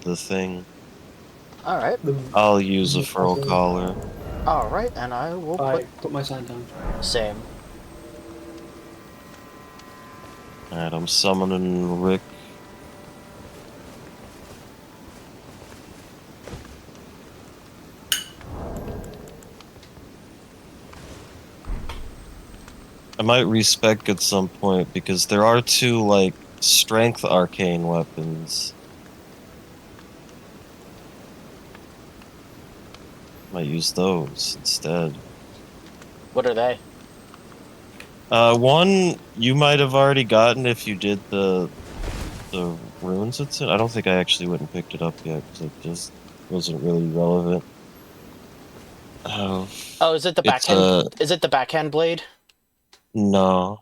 the thing. Alright. I'll use a furl collar. Alright, and I will put my sign down. Same. Alright, I'm summoning Rick. I might respec at some point because there are two, like, strength arcane weapons. Might use those instead. What are they? One you might have already gotten if you did the runes it's in. I don't think I actually went and picked it up yet because it just wasn't really relevant. Oh, is it the backhand? Is it the backhand blade? No.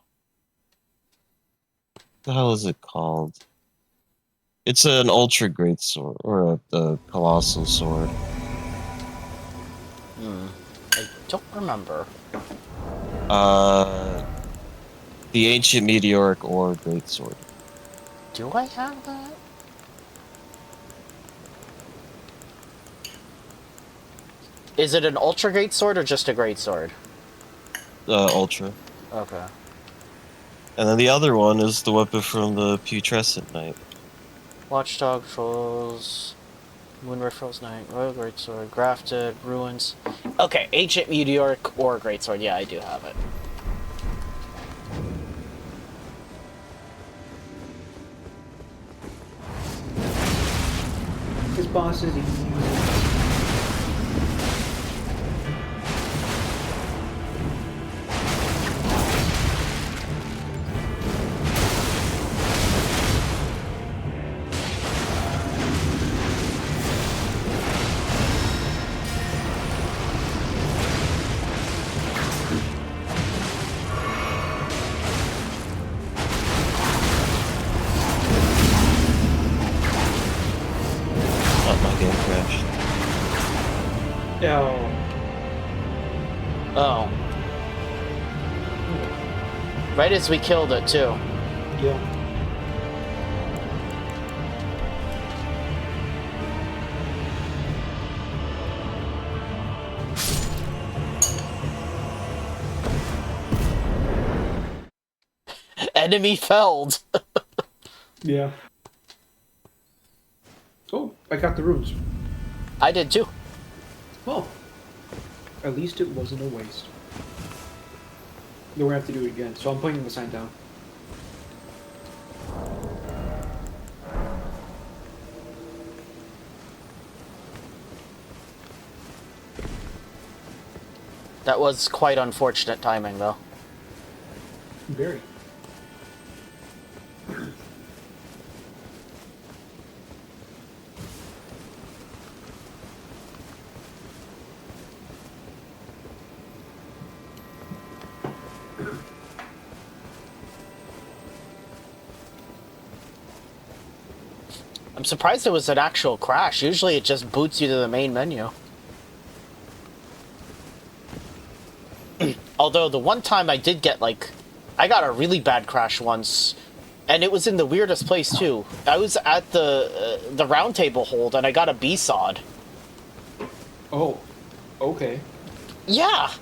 What the hell is it called? It's an ultra great sword or a colossal sword. I don't remember. The ancient meteoric ore greatsword. Do I have that? Is it an ultra great sword or just a great sword? Ultra. Okay. And then the other one is the weapon from the Putrescent Knight. Watchdog Trolls, Moonrifle's Knight, Royal Greatsword, Grafted, Ruins. Okay, Ancient Meteoric or Greatsword. Yeah, I do have it. This boss is easy. Oh. Right as we killed it, too. Yeah. Enemy felled. Yeah. Oh, I got the runes. I did too. Oh. At least it wasn't a waste. Then we're gonna have to do it again, so I'm putting the sign down. That was quite unfortunate timing, though. Very. I'm surprised it was an actual crash. Usually it just boots you to the main menu. Although the one time I did get, like, I got a really bad crash once, and it was in the weirdest place too. I was at the round table hold, and I got a B-sod. Oh, okay. Yeah,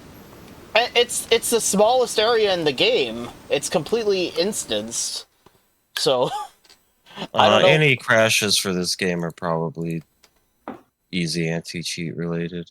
it's the smallest area in the game. It's completely instanced, so I don't know. Any crashes for this game are probably easy anti-cheat related.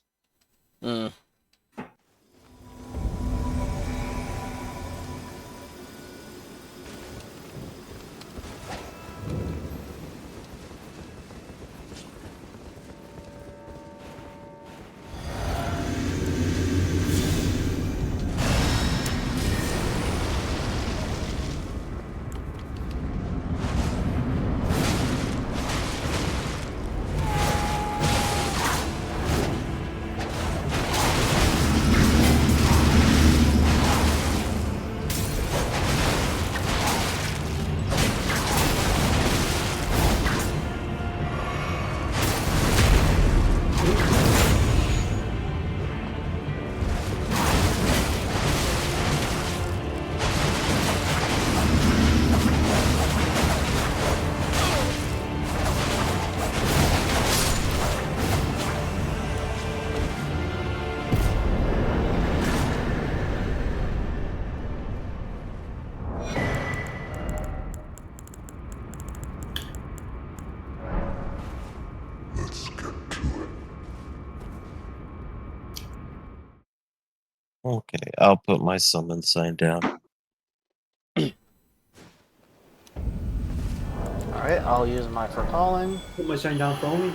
Okay, I'll put my summon sign down. Alright, I'll use my for calling. Put my sign down for Omi.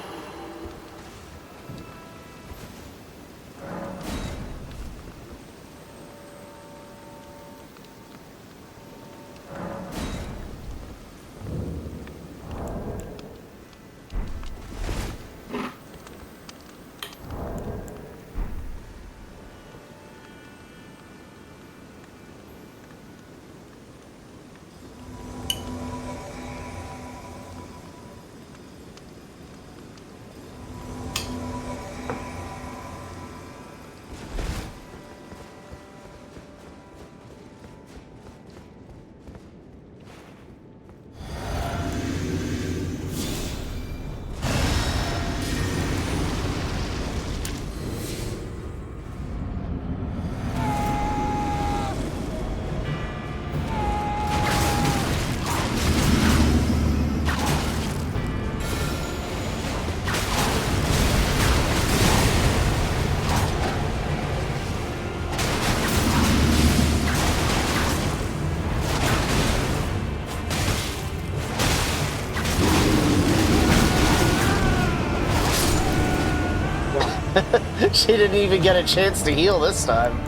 She didn't even get a chance to heal this time.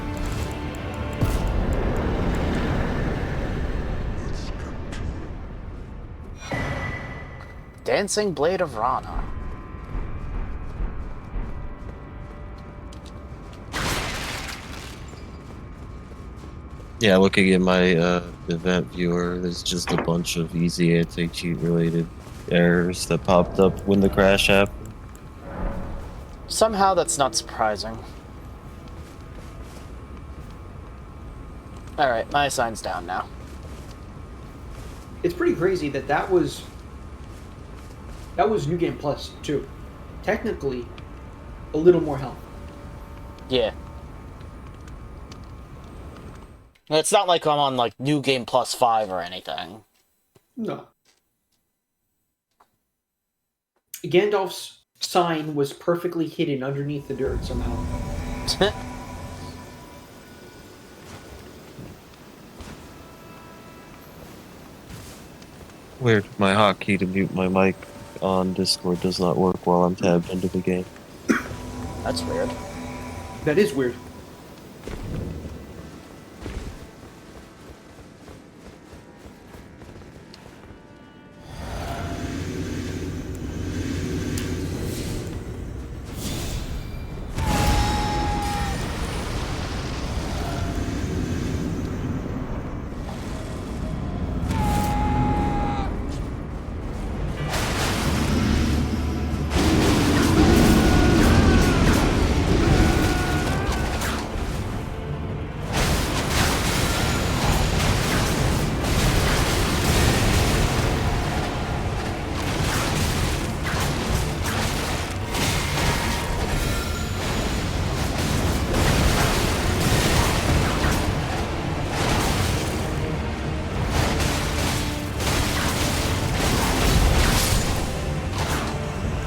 Dancing Blade of Ranah. Yeah, looking at my event viewer, there's just a bunch of easy anti-cheat related errors that popped up when the crash happened. Somehow that's not surprising. Alright, my sign's down now. It's pretty crazy that that was New Game Plus too. Technically, a little more health. Yeah. It's not like I'm on, like, New Game Plus 5 or anything. No. Gandalf's sign was perfectly hidden underneath the dirt somehow. Weird, my hotkey to mute my mic on Discord does not work while I'm tabbed into the game. That's weird. That is weird.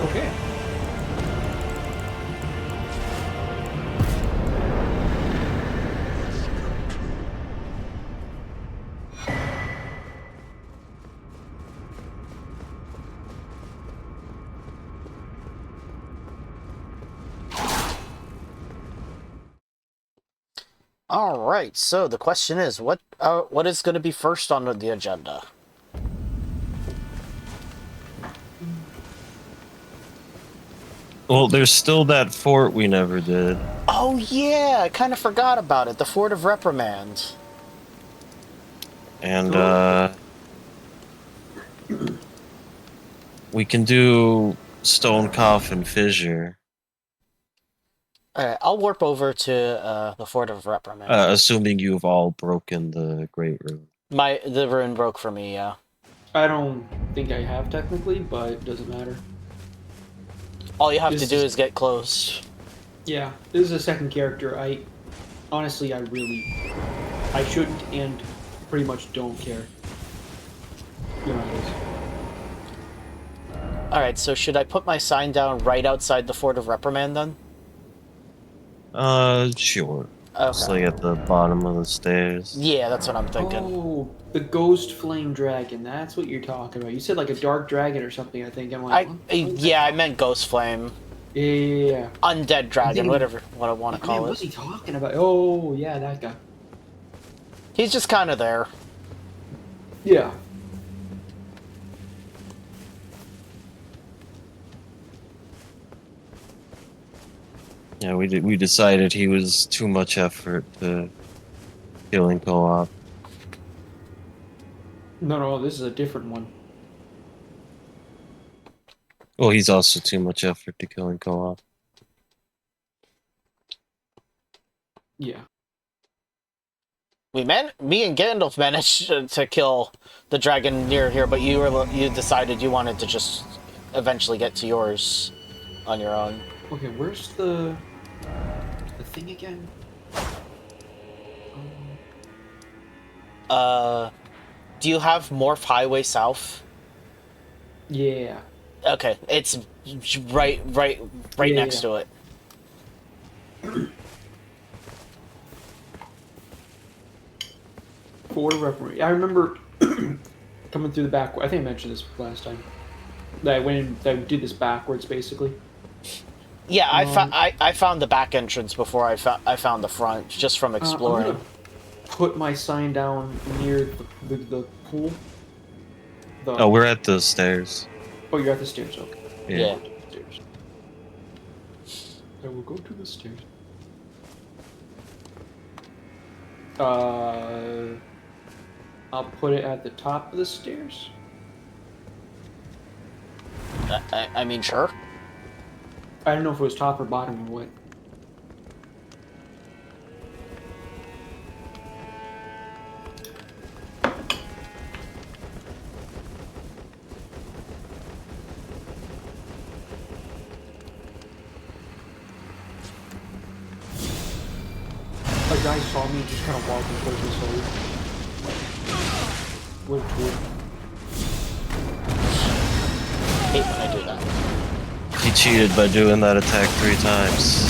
Okay. Alright, so the question is, what is going to be first on the agenda? Well, there's still that fort we never did. Oh yeah, I kind of forgot about it. The Fort of Reprimand. And, we can do Stone Coffin Fissure. Alright, I'll warp over to the Fort of Reprimand. Assuming you've all broken the Great Rune. The rune broke for me, yeah. I don't think I have technically, but it doesn't matter. All you have to do is get close. Yeah, this is a second character. Honestly, I shouldn't and pretty much don't care. You know how it is. Alright, so should I put my sign down right outside the Fort of Reprimand then? Sure. It's like at the bottom of the stairs. Yeah, that's what I'm thinking. Oh, the ghost flame dragon. That's what you're talking about. You said like a dark dragon or something, I think. I'm like, Yeah, I meant Ghost Flame. Yeah. Undead dragon, thinking- what I want to call What's it. he talking about? Oh, yeah, that guy. He's just kind of there. Yeah. Yeah, we decided he was too much effort to kill in co-op. No, this is a different one. Well, he's also too much effort to kill in co-op. Yeah. Me and Gandalf managed to kill the dragon near here, but you decided you wanted to just eventually get to yours on your own. Okay, where's the thing again? Do you have Morph Highway South? Yeah. Okay, it's right Yeah, next yeah. to it. Fort of Reprimand. I remember coming through the back. I think I mentioned this last time. That I went in, that I did this backwards, basically. Yeah, I found the back entrance before I found the front, just from exploring. I'm gonna put my sign down near the pool. Oh, we're at the stairs. Oh, you're at the stairs. Okay. Yeah. Stairs. I will go to the stairs. I'll put it at the top of the stairs. I mean, sure. I don't know if it was top or bottom or what. A guy saw me just kind of walking towards me slowly. What a tool. Hate when I do that. He cheated by doing that attack 3 times.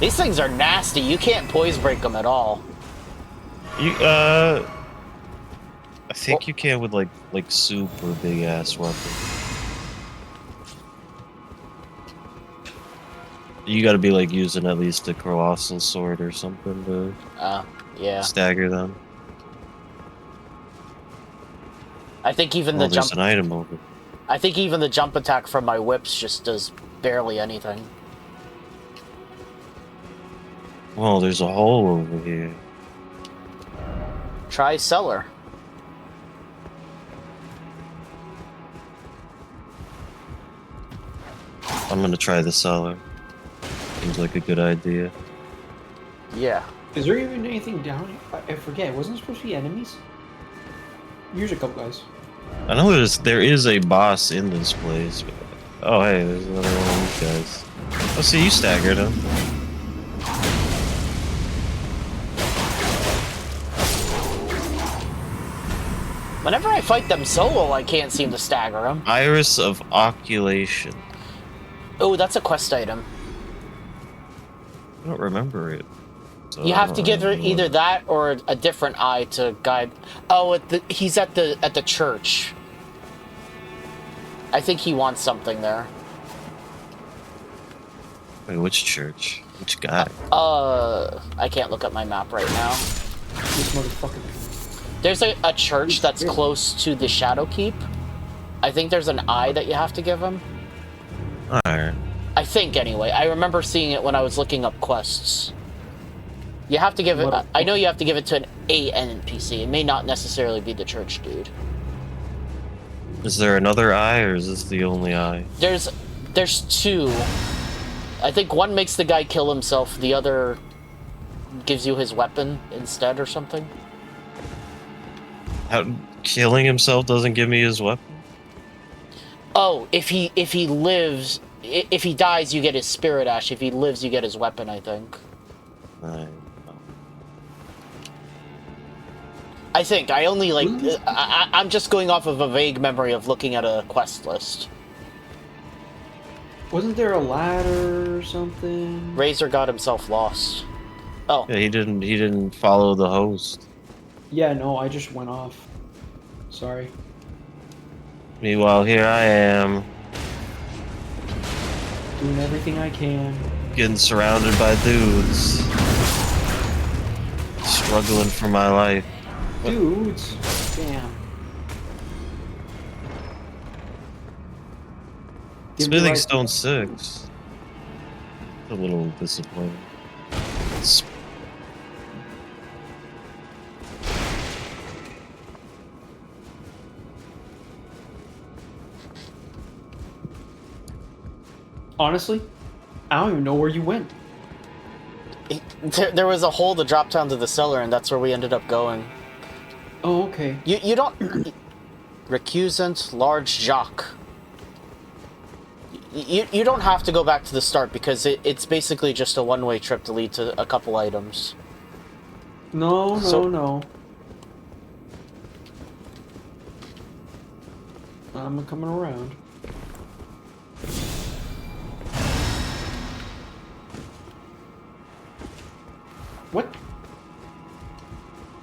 These things are nasty. You can't poise break them at all. You I think you can with like super big ass weapon. You gotta be like using at least a colossal sword or something to Yeah. stagger them. I think even Well, the there's jump. an item over. I think even the jump attack from my whips just does barely anything. Well, there's a hole over here. Try cellar. I'm gonna try the cellar. Seems like a good idea. Yeah. Is there even anything down here? I forget. Wasn't there supposed to be enemies? Here's a couple guys. I know there is a boss in this place. But... Oh, hey, there's another one of these guys. Oh, see, you staggered him. Whenever I fight them solo, I can't seem to stagger them. Iris of Oculation. Oh, that's a quest item. I don't remember it. So You have to give her I don't know. either that or a different eye to guide. Oh, he's at the church. I think he wants something there. Wait, which church? Which guy? I can't look at my map right now. This motherfucker. There's a church that's close to the Shadow Keep. I think there's an eye that you have to give him. Alright. I think, anyway. I remember seeing it when I was looking up quests. You have to give it... I know you have to give it to a NPC. It may not necessarily be the church dude. Is there another eye, or is this the only eye? There's two. I think one makes the guy kill himself. The other gives you his weapon instead or something. How killing himself doesn't give me his weapon? Oh, if he lives... If he dies, you get his spirit ash. If he lives, you get his weapon, I think. I think. I only, like... I'm just going off of a vague memory of looking at a quest list. Wasn't there a ladder or something? Razor got himself lost. Oh. Yeah, he didn't follow the host. Yeah, no, I just went off. Sorry. Meanwhile, here I am, Doing everything I can. getting surrounded by dudes, struggling for my life. Dudes! Damn. Give me Smithing life. Stone 6. A little disappointing. Honestly, I don't even know where you went. There was a hole that dropped down to the cellar, and that's where we ended up going. Oh, okay. You don't... Recusant Large Jock. You don't have to go back to the start, because it's basically just a one-way trip to lead to a couple items. No. I'm coming around. What?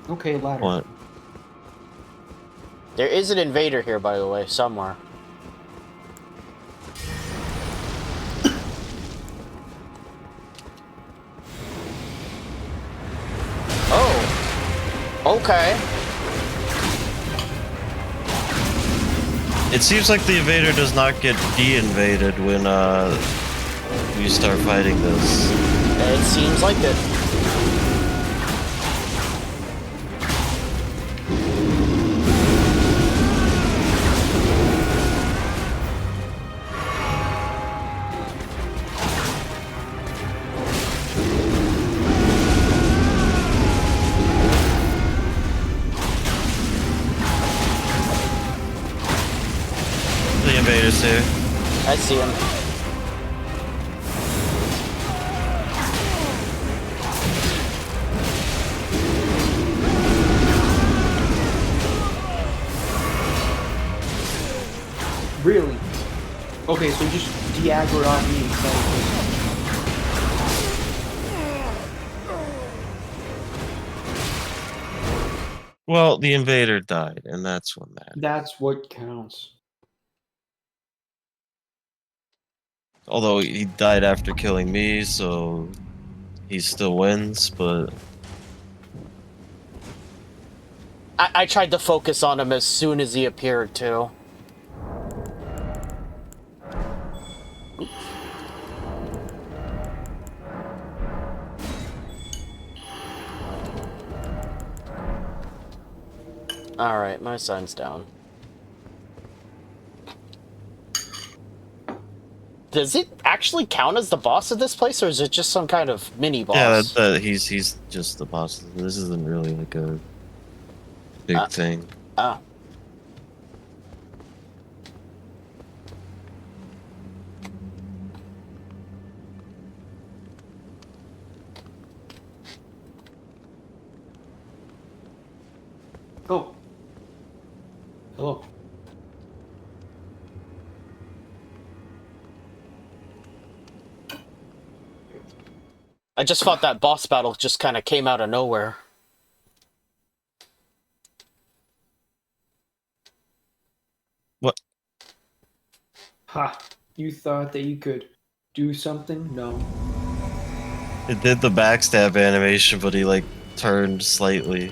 Okay, ladder. What? There is an invader here, by the way, somewhere. Oh. Okay. It seems like the invader does not get de-invaded when you start fighting this. It seems like it. The invader's here. I see him. Really? Okay, so just de-aggro on me. Well, the invader died, and that's what matters. That's what counts. Although he died after killing me, so he still wins, but... I tried to focus on him as soon as he appeared, too. Alright, my sign's down. Does it actually count as the boss of this place, or is it just some kind of mini-boss? Yeah, he's just the boss. This isn't really like a big thing. Oh. Oh. Hello. I just thought that boss battle just kind of came out of nowhere. What? Ha! You thought that you could do something? No. It did the backstab animation, but he like turned slightly.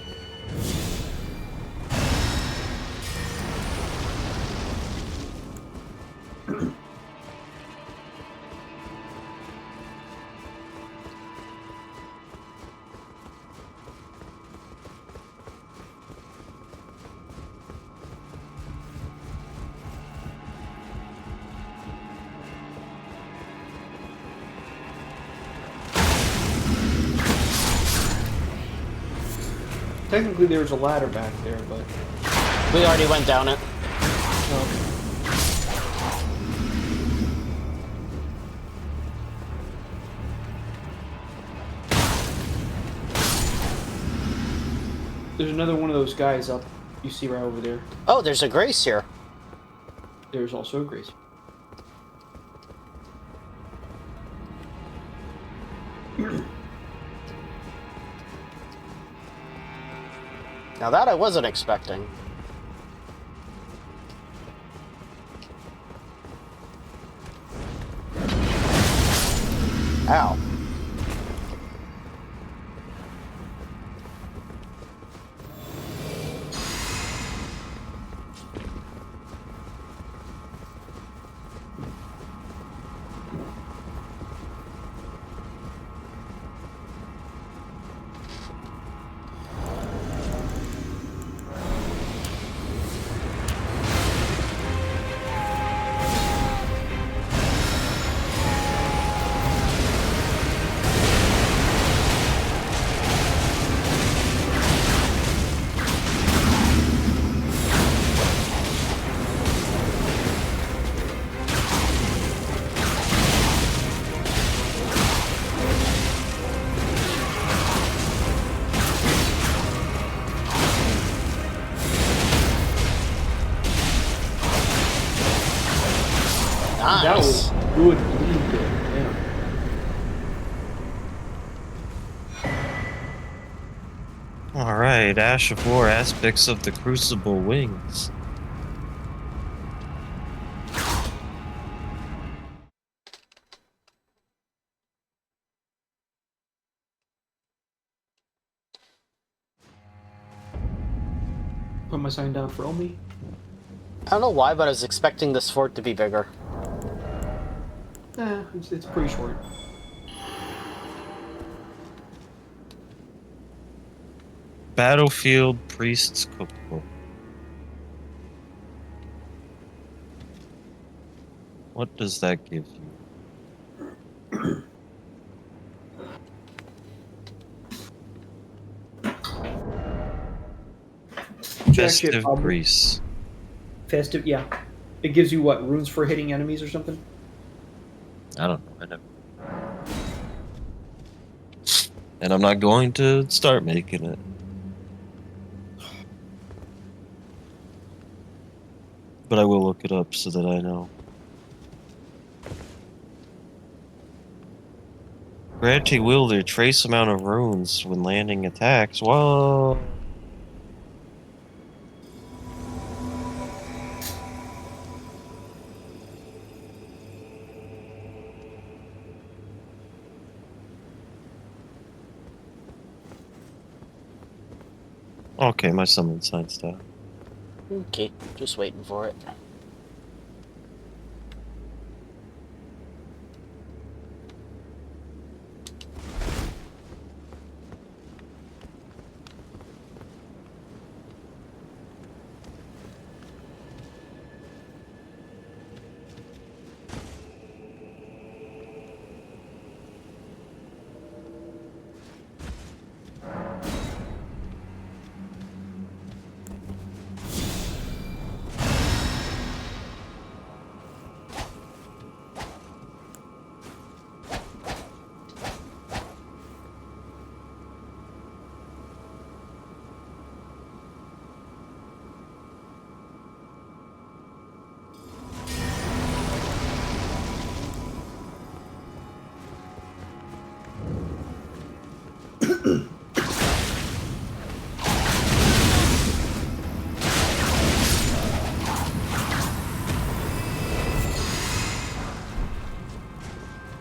Technically, there was a ladder back there, but... We already went down it. Okay. There's another one of those guys up. You see right over there. Oh, there's a Grace here. There's also a Grace. Now that I wasn't expecting. Ow. That was Nice. good bleed there. Yeah. Alright, Ash of War, aspects of the Crucible wings. Put my sign down for Omi. I don't know why, but I was expecting this fort to be bigger. It's pretty short. Battlefield Priest's Cookbook. What does that give you? Festive Grease. Festive, yeah. It gives you what, runes for hitting enemies or something? I don't know. I never. And I'm not going to start making it. But I will look it up so that I know. Granting wielder trace amount of runes when landing attacks. Whoa. Okay, my summon sign's down. Okay, just waiting for it.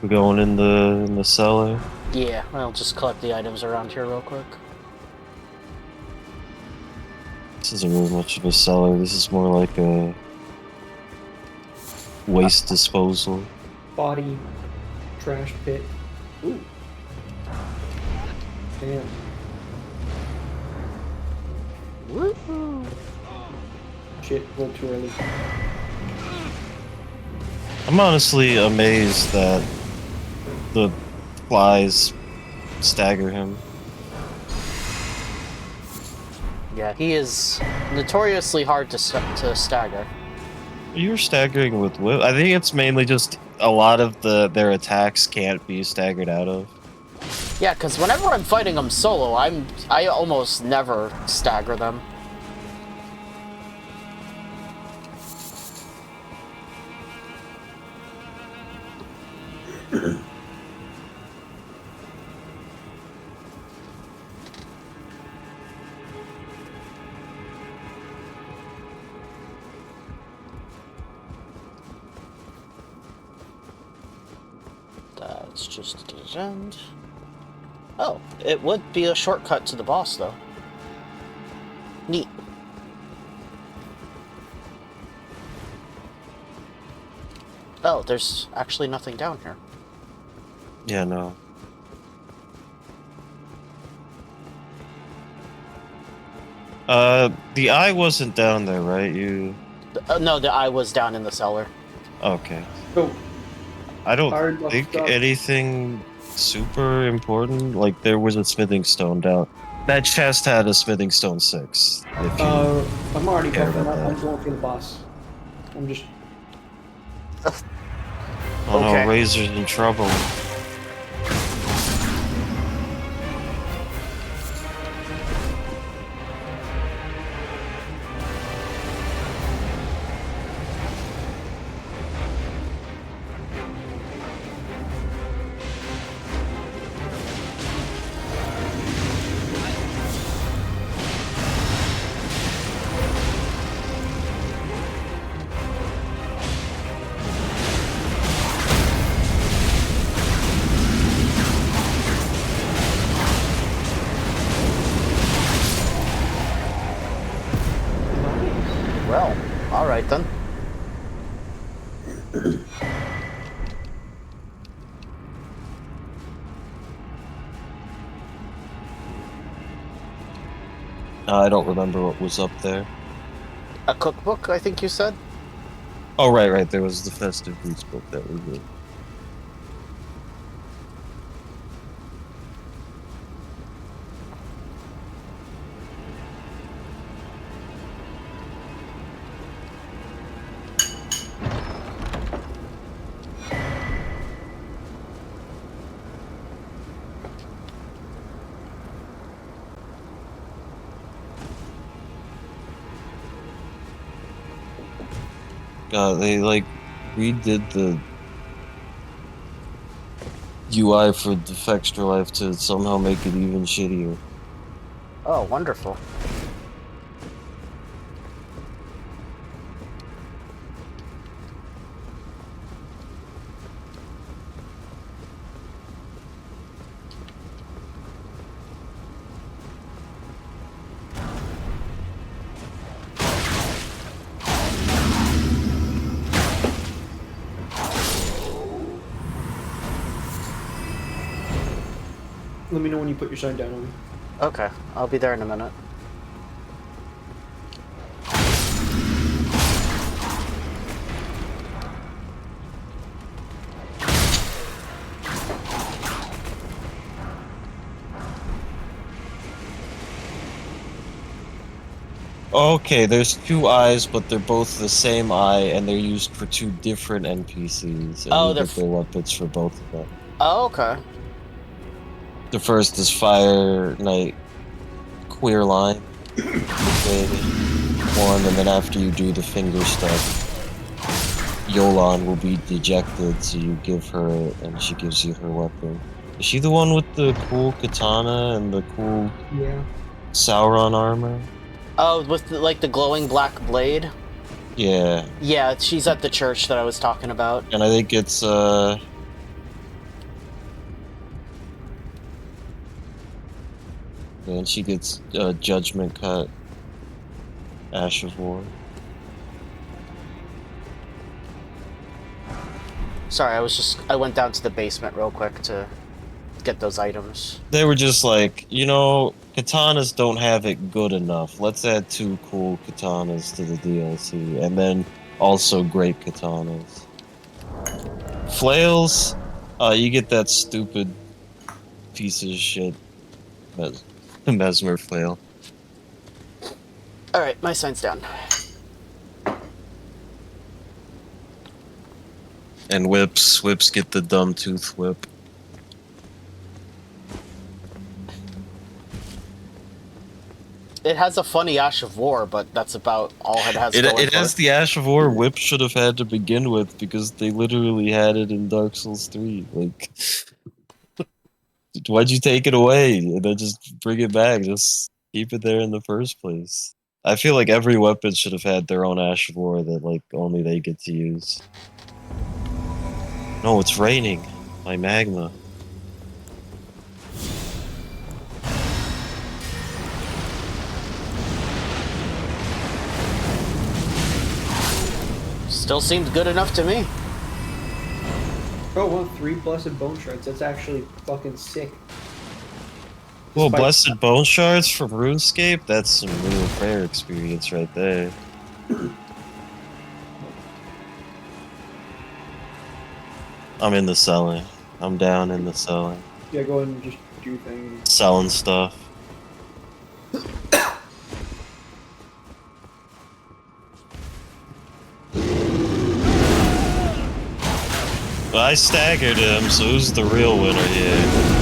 We're going in the cellar. Yeah, I'll just collect the items around here real quick. This isn't really much of a cellar. This is more like a waste disposal. Body, trash pit. Ooh. Damn. Woohoo! Shit, a little too early. I'm honestly amazed that the flies stagger him. Yeah, he is notoriously hard to stagger. You're staggering with whip. I think it's mainly just a lot of their attacks can't be staggered out of. Yeah, because whenever I'm fighting them solo, I almost never stagger them. Let's just do it end. Oh, it would be a shortcut to the boss, though. Neat. Oh, there's actually nothing down here. Yeah, no. The eye wasn't down there, right? No, the eye was down in the cellar. Okay. So, I don't Hard luck think stuff. anything super important. Like, there was a smithing stone down. That chest had a smithing stone 6. If you I'm already care buffing about up. I'm that. going for the boss. I'm just. Oh Okay. no, Razor's in trouble. Well, alright then. I don't remember what was up there. A cookbook, I think you said? Oh, right. There was the Festive Feast book that was it. They like redid the UI for Defextra Life to somehow make it even shittier. Oh, wonderful. Let me know when you put your sign down on me. Okay, I'll be there in a minute. Okay, there's 2 eyes, but they're both the same eye, and they're used for 2 different NPCs, and Oh, you they're get their weapons for both of them. Oh, okay. The first is Fire Knight Queer Line, one, and then after you do the finger stuff, Yolan will be dejected, so you give her it, and she gives you her weapon. Is she the one with the cool katana and the cool Yeah. Sauron armor? Oh, with the glowing black blade? Yeah, Yeah, she's at the church that I was talking about. and I think it's and she gets Judgment Cut, Ash of War. Sorry, I went down to the basement real quick to get those items. They were just like, you know, katanas don't have it good enough. Let's add 2 cool katanas to the DLC, and then also great katanas. Flails, you get that stupid piece of shit Mesmer flail. Alright, my sign's down. And whips get the dumb tooth whip. It has a funny Ash of War, but that's about all it has going It for has the Ash of War whip should have had to begin with, because they literally had it in Dark Souls 3. Like, why'd you take it away and then just bring it back? Just keep it there in the first place. I feel like every weapon should have had their own Ash of War that like only they get to use. No, it's raining. My magma. Still seemed good enough to me. Oh, well, 3 blessed bone shards. That's actually fucking sick. Well, Despite- blessed bone shards from RuneScape? That's some real prayer experience right there. I'm in the selling. I'm down in the selling. Yeah, go ahead and just do things. Selling stuff. Well, I staggered him, so who's the real winner here?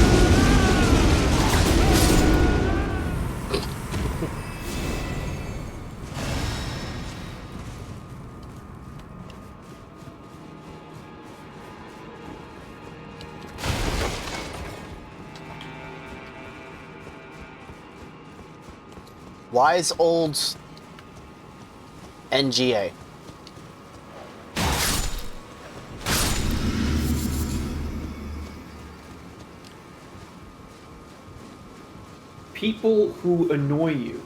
Wise old NGA. People who annoy you.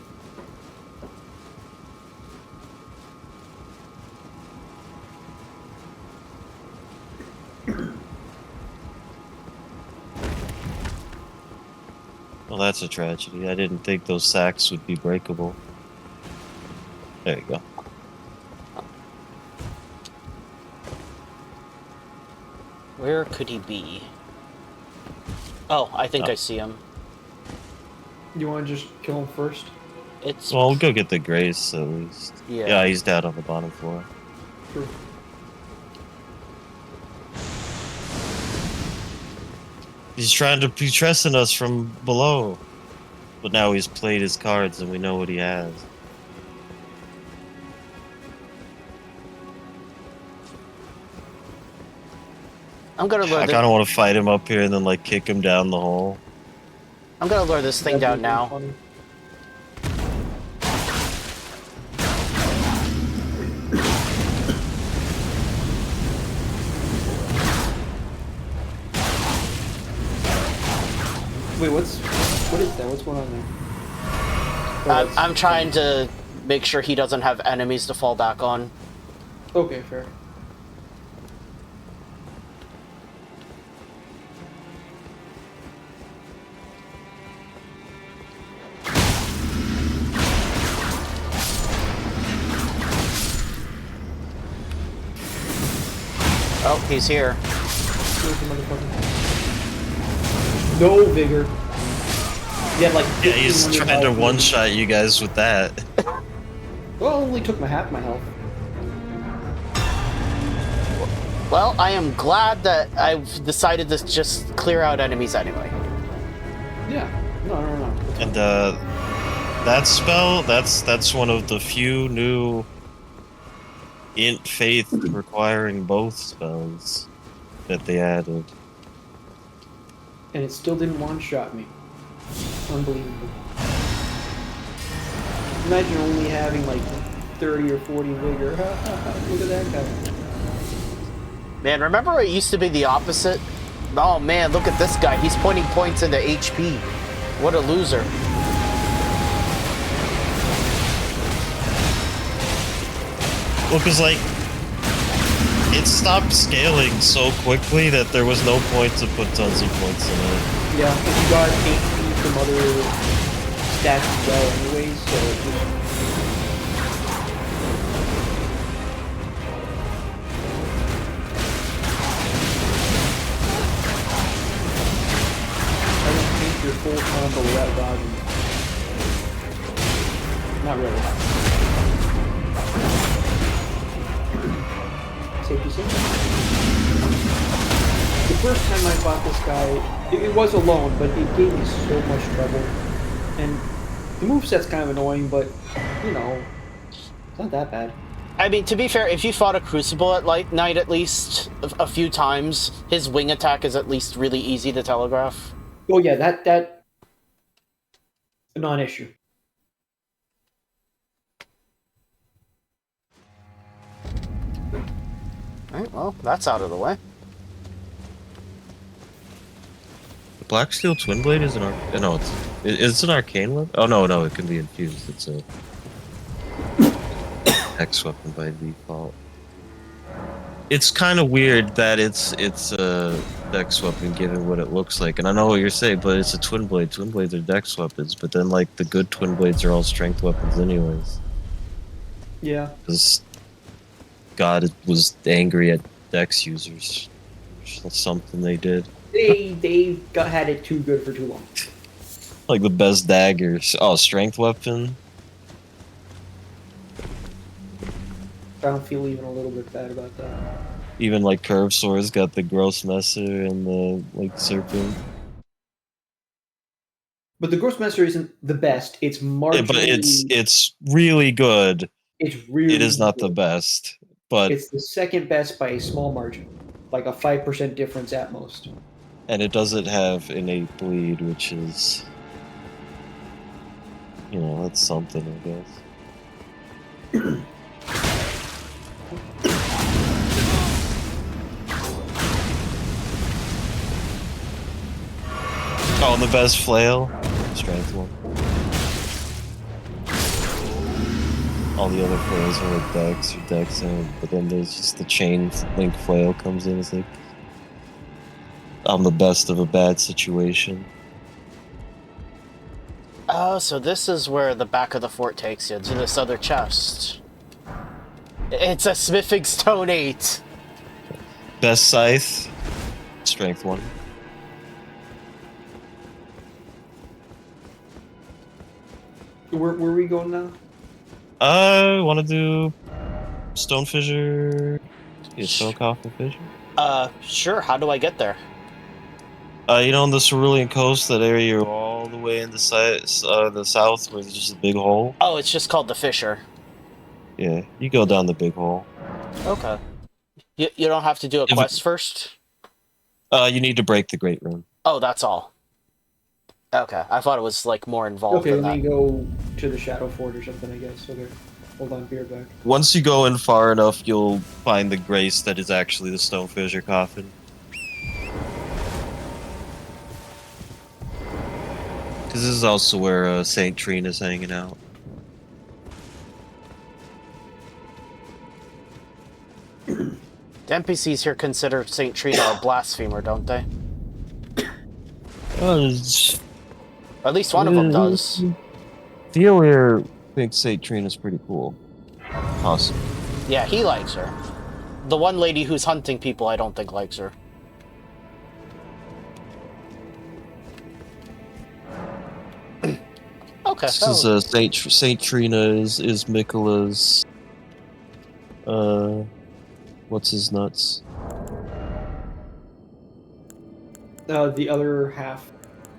Well, that's a tragedy. I didn't think those sacks would be breakable. There you go. Where could he be? Oh, I think I see him. You want to just kill him first? It's Well, we'll go get the grace at least. Yeah. Yeah, he's down on the bottom floor. Sure. He's trying to Putrescent us from below. But now he's played his cards and we know what he has. I'm gonna lure I kind of want to fight him up here and then like kick him down the hole. I'm gonna lure this thing down now. Funny. Wait, what is that? What's going on there? Oh, I'm trying to make sure he doesn't have enemies to fall back on. Okay, fair. Oh, he's here. Here's the motherfucker. No vigor. He had like Yeah, he's 1500 trying to health. one-shot you guys with that. Well, only took my half my health. Well, I am glad that I've decided to just clear out enemies anyway. Yeah. No. And that spell, that's one of the few new Int Faith requiring both spells that they added. And it still didn't one-shot me. Unbelievable. Imagine only having like 30 or 40 vigor. Look at that guy. Man, remember it used to be the opposite? Oh man, look at this guy. He's pointing points into HP. What a loser. Well, because, like, it stopped scaling so quickly that there was no point to put tons of points in it. Yeah, if you got HP from other stats as well anyways, so it just... I don't think your full combo without dodging. Not really. Safety save. The first time I fought this guy, it was alone, but it gave me so much trouble. And the moveset's kind of annoying, but, you know, it's not that bad. I mean, to be fair, if you fought a Crucible at night at least a few times, his wing attack is at least really easy to telegraph. Oh yeah, that a non-issue. Alright, well, that's out of the way. Black Steel Twin Blade is an arc. No, it's an arcane weapon. Oh no, it can be infused. It's a X weapon by default. It's kind of weird that it's a dex weapon given what it looks like, and I know what you're saying, but it's a twin blade. Twin blades are dex weapons, but then like the good twin blades are all strength weapons anyways. Yeah. Because God was angry at dex users. That's something they did. Had it too good for too long. Like the best daggers. Oh, strength weapon. I don't feel even a little bit bad about that. Even like curved swords got the gross messer and the like serpent. But the Grossmaster isn't the best. It's marginally. But it's really good. It's really. It is not good. the best, but It's the second best by a small margin, like a 5% difference at most. and it doesn't have innate bleed, which is, that's something, I guess. Oh, and the best flail, strength one. All the other flails are like dex or dex, but then there's just the chain link flail comes in. It's like I'm the best of a bad situation. Oh, so this is where the back of the fort takes you, to this other chest. It's a smithing stone 8. Best scythe, strength 1. Where are we going now? I want to do Stone Fissure. Yeah, Stone Coffin Fissure. Sure. How do I get there? On the Cerulean Coast, that area all the way in the south, where there's just a big hole. Oh, it's just called the Fissure. Yeah, you go down the big hole. Okay. You don't have to do a quest first? You need to break the Great Rune. Oh, that's all. Okay, I thought it was like more involved Okay, than let that. me go to the Shadow Fort or something, I guess. Okay, hold on, be right back. Once you go in far enough, you'll find the grace that is actually the Stone Fissure coffin. Because this is also where Saint Trina's hanging out. The NPCs here consider Saint Trina a blasphemer, don't they? Or at least one of them does. Theolir thinks Saint Trina's pretty cool. Awesome. Yeah, he likes her. The one lady who's hunting people, I don't think likes her. Okay. This is Saint Trina is Miquella's. What's his nuts? The other half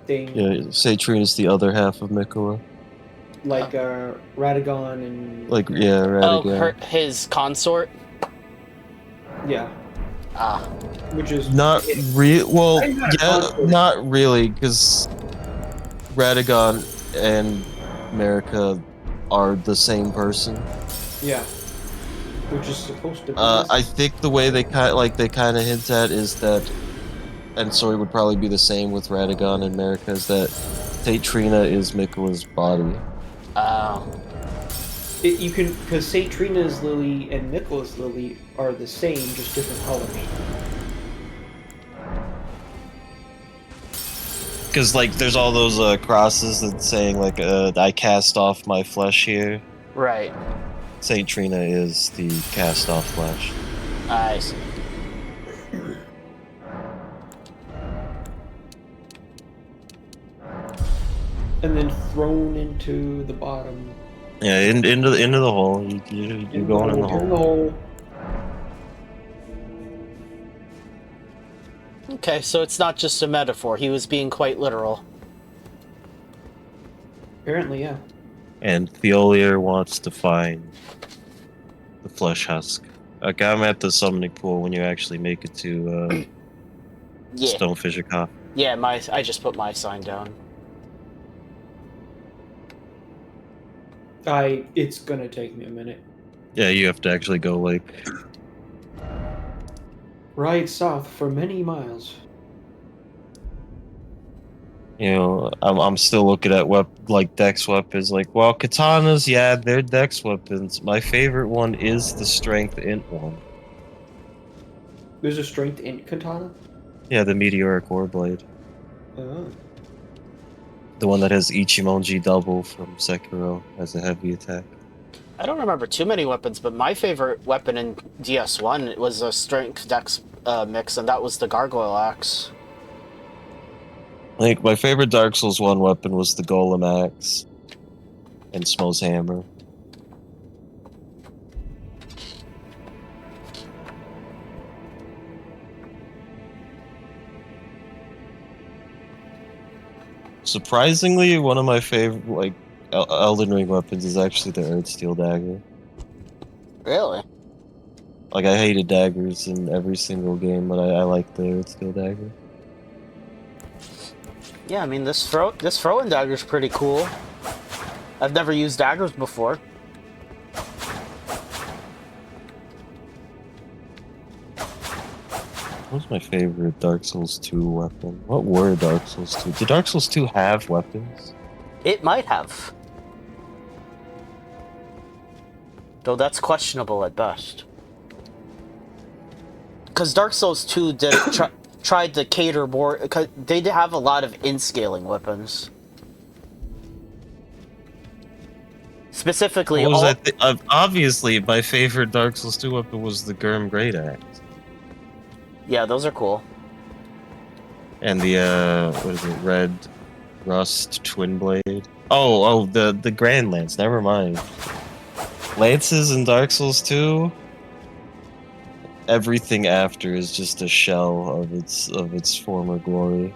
thing. Yeah, Saint Trina's the other half of Miquella. Like Radagon and. Like Radagon. Oh, his consort. Yeah. Ah. Which is Not well. not Yeah, consort. not really, because Radagon and Marika are the same person. Yeah. Which is supposed to be. I think the way they kind of hint at is that, and so it would probably be the same with Radagon and Marika, is that Saint Trina is Miquella's body. You can, because Saint Trina's lily and Miquella's lily are the same, just different colors. Because there's all those crosses that saying I cast off my flesh here. Right. Saint Trina is the cast off flesh. I see. And then thrown into the bottom. Yeah, into the hole. You're going in the hole. Okay, so it's not just a metaphor. He was being quite literal. Apparently, yeah. And Theolier wants to find the flesh husk. Okay, I'm at the summoning pool when you actually make it to Yeah. Stone Fissure Coffin. Yeah, I just put my sign down. It's gonna take me a minute. Yeah, you have to actually go Ride south for many miles. You know, I'm still looking at like dex weapons. Like, well, katanas, yeah, they're dex weapons. My favorite one is the strength int one. There's a strength int katana? Yeah, the meteoric warblade. Oh. The one that has Ichimonji double from Sekiro as a heavy attack. I don't remember too many weapons, but my favorite weapon in DS1 was a strength dex mix, and that was the gargoyle axe. I think my favorite Dark Souls 1 weapon was the Golem Axe and Smo's Hammer. Surprisingly, one of my favorite, like, Elden Ring weapons is actually the Earthsteel Dagger. Really? Like, I hated daggers in every single game, but I like the Earthsteel Dagger. Yeah, I mean, this throwing dagger's pretty cool. I've never used daggers before. What was my favorite Dark Souls 2 weapon? What were Dark Souls 2? Did Dark Souls 2 have weapons? It might have. Though that's questionable at best. Because Dark Souls 2 tried to cater more... Cause they did have a lot of in-scaling weapons. Specifically... Obviously, my favorite Dark Souls 2 weapon was the Gurm Great Axe. Yeah, those are cool. And the, what is it, Red Rust Twin Blade? Oh, the Grand Lance, never mind. Lances in Dark Souls 2? Everything after is just a shell of its former glory.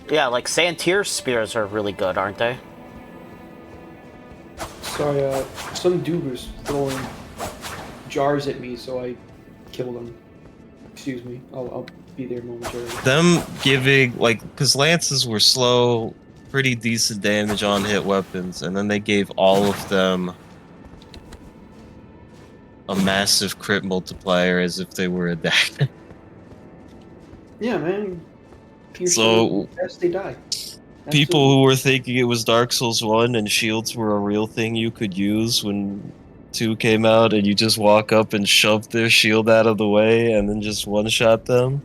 Yeah, like Santier's spears are really good, aren't they? Sorry, some dude was throwing jars at me, so I killed him. Excuse me. I'll be there momentarily. Them giving, like, because lances were slow, pretty decent damage on hit weapons, and then they gave all of them a massive crit multiplier as if they were a dagger. Yeah, man. So, as they die. People who were thinking it was Dark Souls 1 and shields were a real thing you could use when 2 came out, and you just walk up and shove their shield out of the way and then just one-shot them.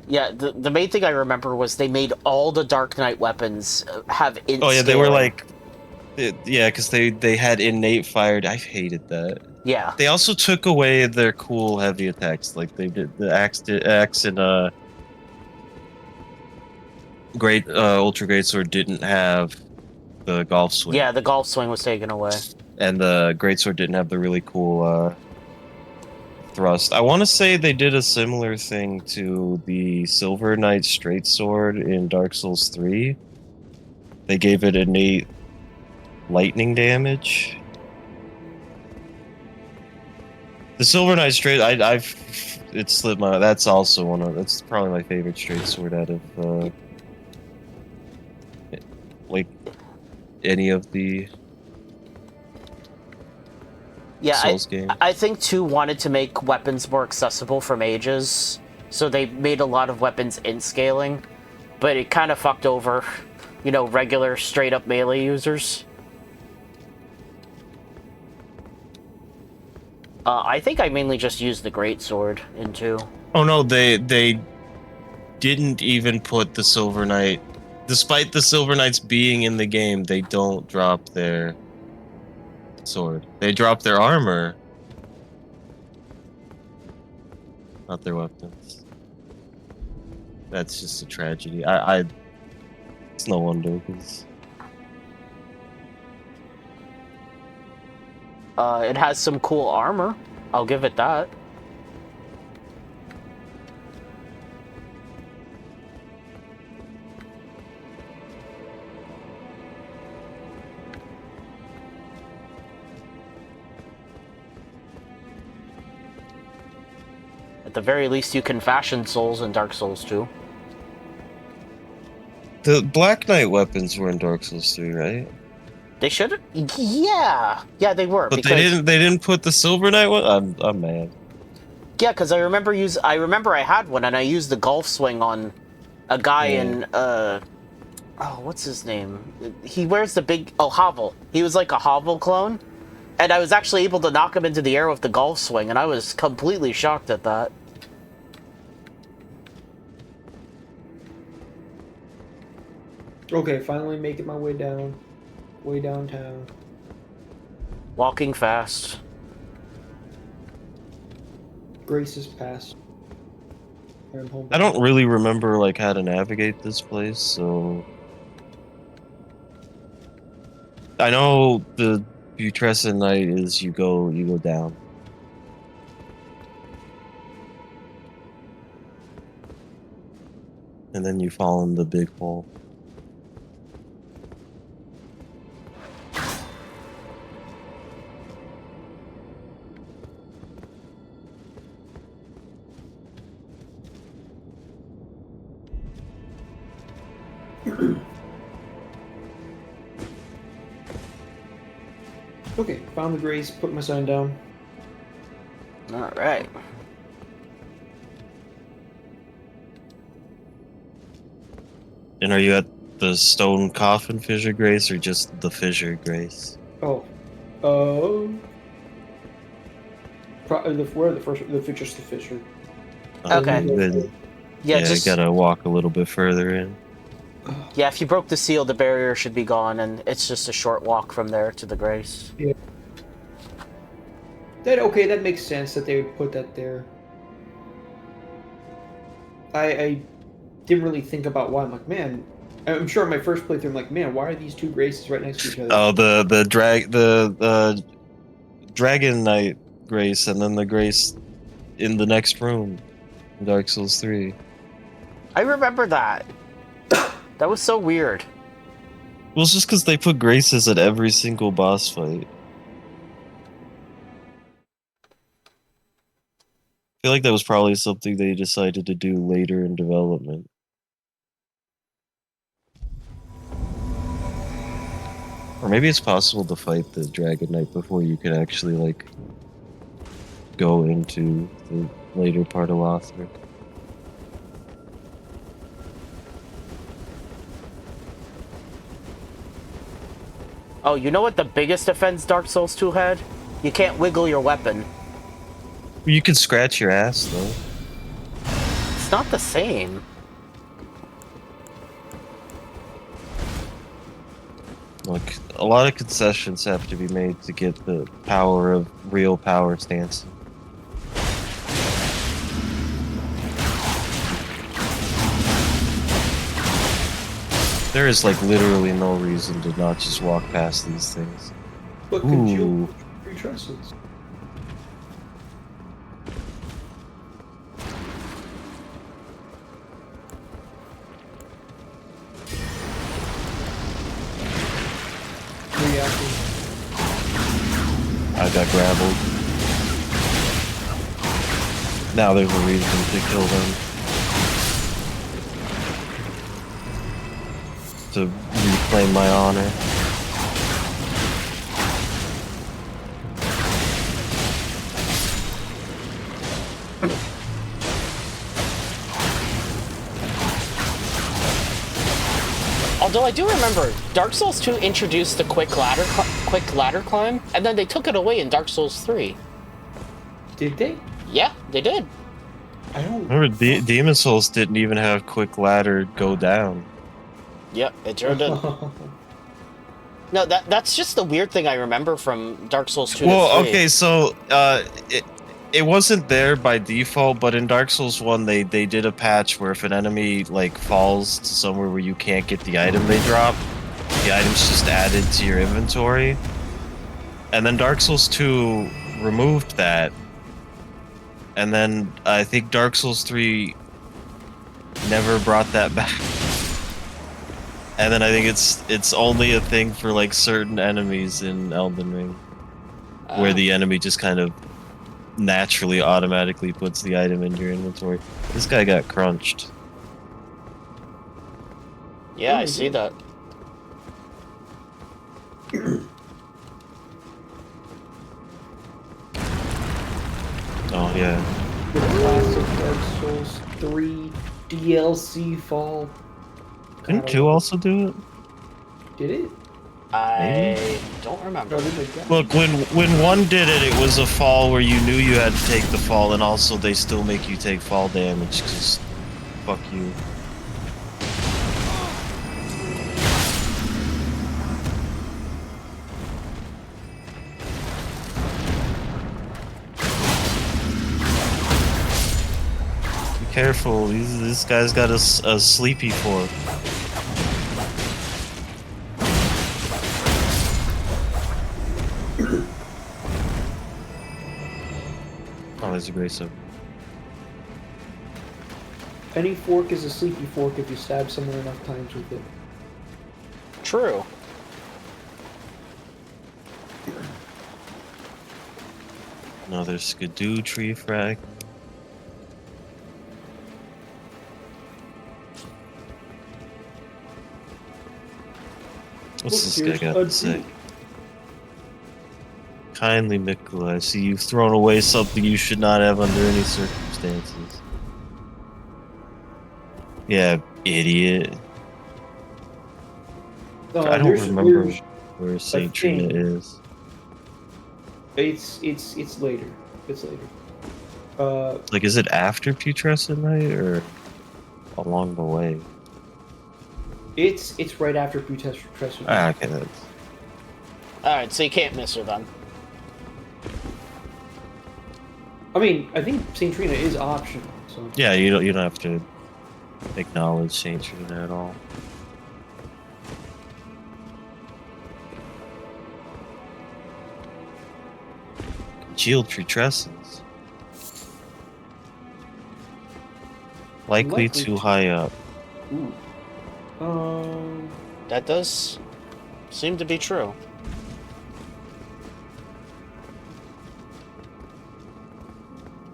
Yeah, the main thing I remember was they made all the Dark Knight weapons have in-scaling. Oh yeah, they were like... Yeah, because they had innate fire. I hated that. Yeah. They also took away their cool heavy attacks, like they did the axe and Ultra Greatsword didn't have the golf swing. Yeah, the golf swing was taken away. And the Greatsword didn't have the really cool thrust. I want to say they did a similar thing to the Silver Knight Straight Sword in Dark Souls 3. They gave it innate lightning damage. The Silver Knight Straight, it slipped my. That's also one of. That's probably my favorite straight sword out of like any of the Souls games. I think 2 wanted to make weapons more accessible for mages, so they made a lot of weapons in scaling, but it kind of fucked over, you know, regular straight up melee users. I think I mainly just used the Greatsword in 2. Oh no, they didn't even put the Silver Knight. Despite the Silver Knights being in the game, they don't drop their sword. They drop their armor, not their weapons. That's just a tragedy. It's no wonder, because It has some cool armor. I'll give it that. At the very least, you can fashion souls in Dark Souls 2. the Black Knight weapons were in Dark Souls 3, right? They should. Yeah, they were. But because, they didn't put the Silver Knight one. I'm mad. Yeah, because I remember I had one and I used the golf swing on A guy Yeah. in oh, what's his name? He wears the big Hovel. He was like a Hovel clone, and I was actually able to knock him into the air with the golf swing, and I was completely shocked at that. Okay, finally making my way downtown. Walking fast. Grace is past. I'm home. I don't really remember like how to navigate this place, so I know the Putrescent Knight is you go down. And then you fall in the big hole. Okay, found the Grace, put my sign down. All right. And are you at the Stone Coffin Fissure Grace or just the Fissure Grace? Oh. Where the first? Just the Fissure. Okay. Then, Yeah, yeah, just you gotta walk a little bit further in. yeah. If you broke the seal, the barrier should be gone, and it's just a short walk from there to the Grace. Yeah. That makes sense that they would put that there. I didn't really think about why. I'm like, man, I'm sure in my first playthrough, I'm like, man, why are these two Graces right next to each other? Oh, the Dragon Knight Grace, and then the Grace in the next room, in Dark Souls 3. I remember that. That was so weird. Well, it's just because they put Graces at every single boss fight. I feel like that was probably something they decided to do later in development. Or maybe it's possible to fight the Dragon Knight before you can actually, like, go into the later part of Lothric. Oh, you know what the biggest defense Dark Souls 2 had? You can't wiggle your weapon. You can scratch your ass, though. It's not the same. Like, a lot of concessions have to be made to get the power of real power stance. There is, like, literally no reason to not just walk past these things. But congealed Putrescents. I got grappled. Now there's a reason to kill them. To reclaim my honor. Although I do remember, Dark Souls 2 introduced the quick ladder climb, and then they took it away in Dark Souls 3. Did they? Yeah, they did. I don't Remember, Demon Souls didn't even have quick ladder go down. Yep, it sure did. No, that's just the weird thing I remember from Dark Souls 2 Well, to 3. okay, so it wasn't there by default, but in Dark Souls 1 they did a patch where if an enemy like falls to somewhere where you can't get the item they drop, the item's just added to your inventory. And then Dark Souls 2 removed that. And then I think Dark Souls 3 never brought that back. And then I think it's only a thing for like certain enemies in Elden Ring, where the enemy just kind of naturally automatically puts the item in your inventory. This guy got crunched. Yeah, I see that. Oh yeah. the classic Dark Souls 3 DLC fall. Didn't 2 also do it? Did it? I don't remember. No, there's a guy. Look, when 1 did it, it was a fall where you knew you had to take the fall, and also they still make you take fall damage, because fuck you. Be careful, this guy's got a sleepy fork. Oh, there's a great sub. Any fork is a sleepy fork if you stab someone enough times with it. True. Another skidoo tree frag. What's this guy got to say? Kindly, Mikula, I see you've thrown away something you should not have under any circumstances. Yeah, idiot. I don't remember where Saint Trina is. It's later. It's later. Like, is it after Putrescent Knight or along the way? It's right after Putrescent Knight. Ah, okay, that's... Alright, so you can't miss her then. I mean, I think Saint Trina is optional, so... Yeah, you don't have to acknowledge Saint Trina at all. Shield Putrescence. Likely too high up. Ooh. That does seem to be true.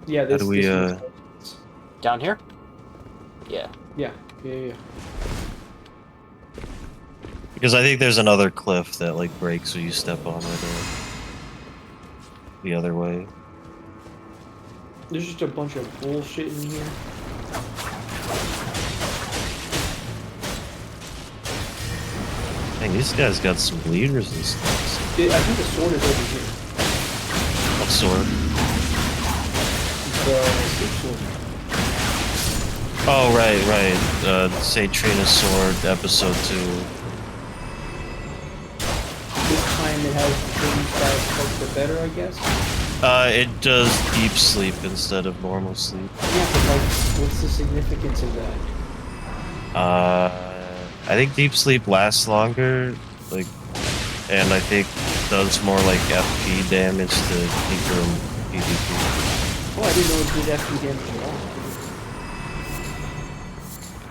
Yeah, this, How do we, Down here? Yeah. Yeah. Because I think there's another cliff that, like, breaks when you step on it, the other way. There's just a bunch of bullshit in here. Dang, these guys got some bleeders and stuff. I think the sword is over here. What sword? The stick sword. Oh, right. Saint Trina's sword, episode 2. This time it has things that work the better, I guess. It does deep sleep instead of normal sleep. Yeah, but like, what's the significance of that? I think deep sleep lasts longer, like, and I think does more like FP damage to Tinker and PvP. Oh, I didn't know it did FP damage at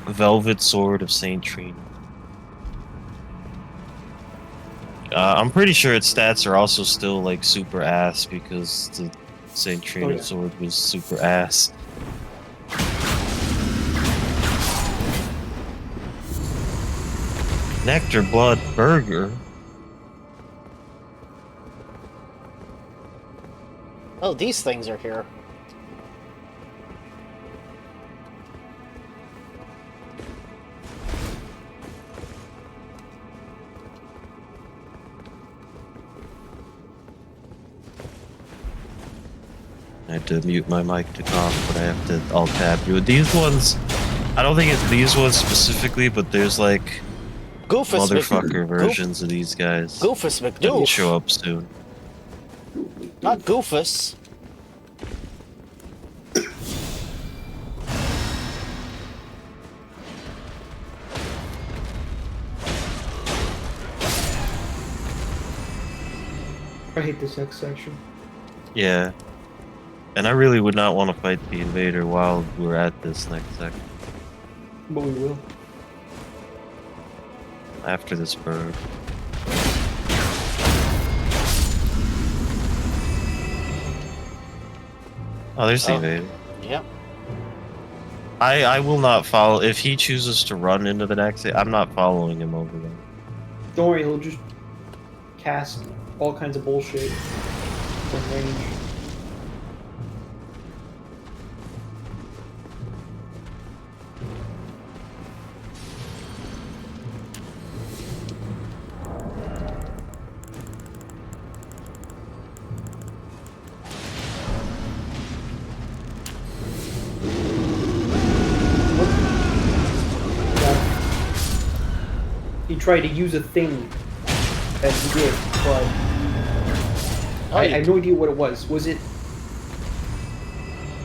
all. Velvet Sword of Saint Trina. I'm pretty sure its stats are also still like super ass because the Saint Trina sword was super ass. Nectar Blood Burger. Oh, these things are here. I had to mute my mic to cough, but I have to alt tab through it. These ones, I don't think it's these ones specifically, but there's like Goofus motherfucker versions of these guys. Goofus That will McDoof. show up soon. Not Goofus. I hate this X section. Yeah. And I really would not want to fight the invader while we're at this next second. But we will. After this bird. Oh, there's the invader. Yep. I will not follow. If he chooses to run into the next, I'm not following him over there. Don't worry, he'll just cast all kinds of bullshit from range. he tried to use a thing that he did, but I have no idea what it was. Was it?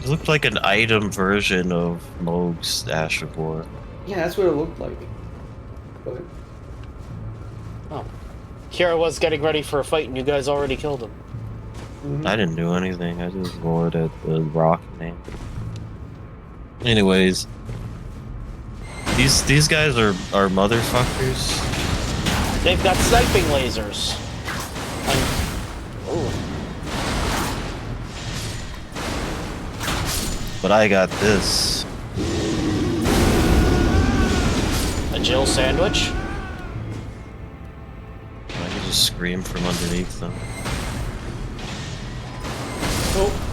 It looked like an item version of Moog's Asher. Yeah, that's what it looked like. But Oh. Kira was getting ready for a fight and you guys already killed him. I didn't do anything. I just roared at the rock name. Anyways, these guys are motherfuckers. They've got sniping lasers. Oh. But I got this. A Jill sandwich? I can just scream from underneath them. oh,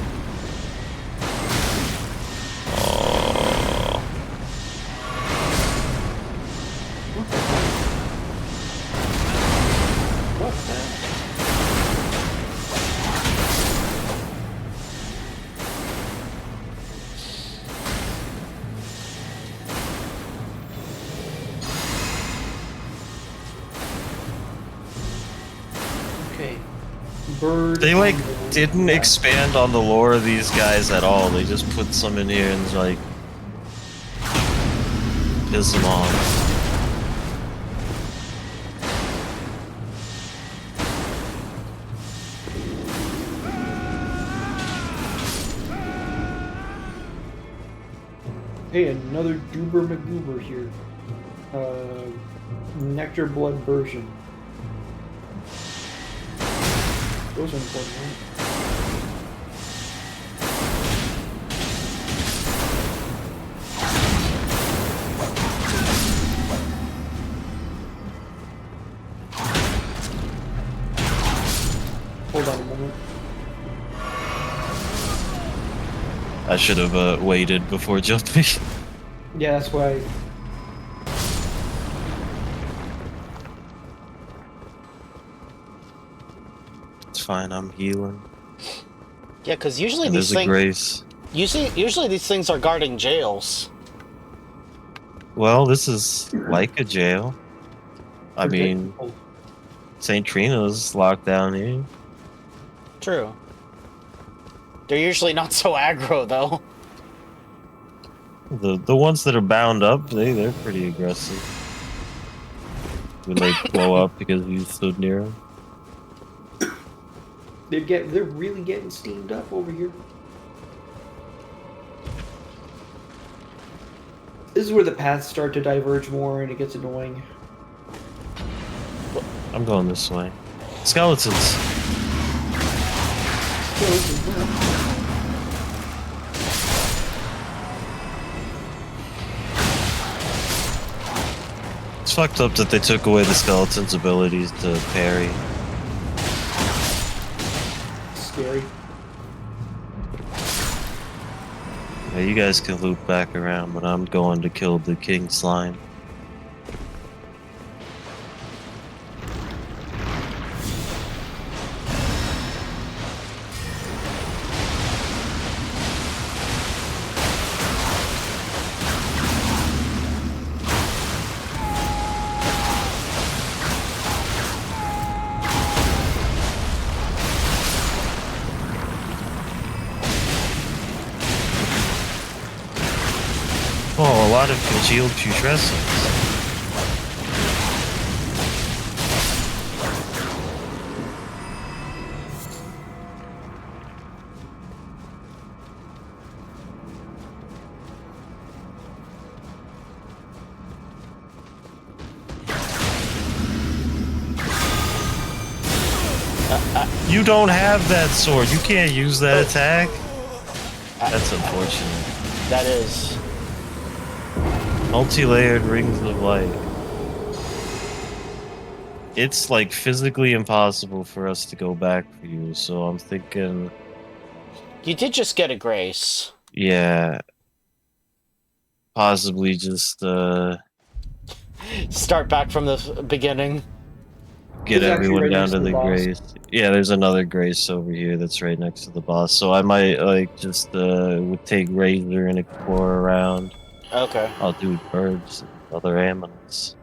Oh. what the hell? Okay. Bird. They like on the didn't left. expand on the lore of these guys at all. They just put some in here and like piss them off. Hey, another Doober McGoober here. Nectar Blood version. Those are important, right? Hold on a moment. I should have waited before jumping. Yeah, that's why. It's fine. I'm healing. Yeah, because usually And these there's a things. grace. Usually these things are guarding jails. Well, this is like a jail. I mean, Oh, St. Trina's locked down here. True. They're usually not so aggro though. The ones that are bound up, they're pretty aggressive. When they blow up because you stood near them. they're really getting steamed up over here. This is where the paths start to diverge more and it gets annoying. I'm going this way. Skeletons. It's fucked up that they took away the skeleton's abilities to parry. Scary. Yeah, you guys can loop back around, but I'm going to kill the king slime. Oh, a lot of congealed putrescents. You don't have that sword. You can't use that attack. That's unfortunate. That is. Multi-layered rings of light. It's like physically impossible for us to go back for you, so I'm thinking, You did just get a grace. yeah, possibly just Start back from the beginning. get There's actually everyone right down next to to the the boss. grace. Yeah, there's another grace over here that's right next to the boss, so I might like just would take Razor and explore around. Okay. I'll do birds and other animals.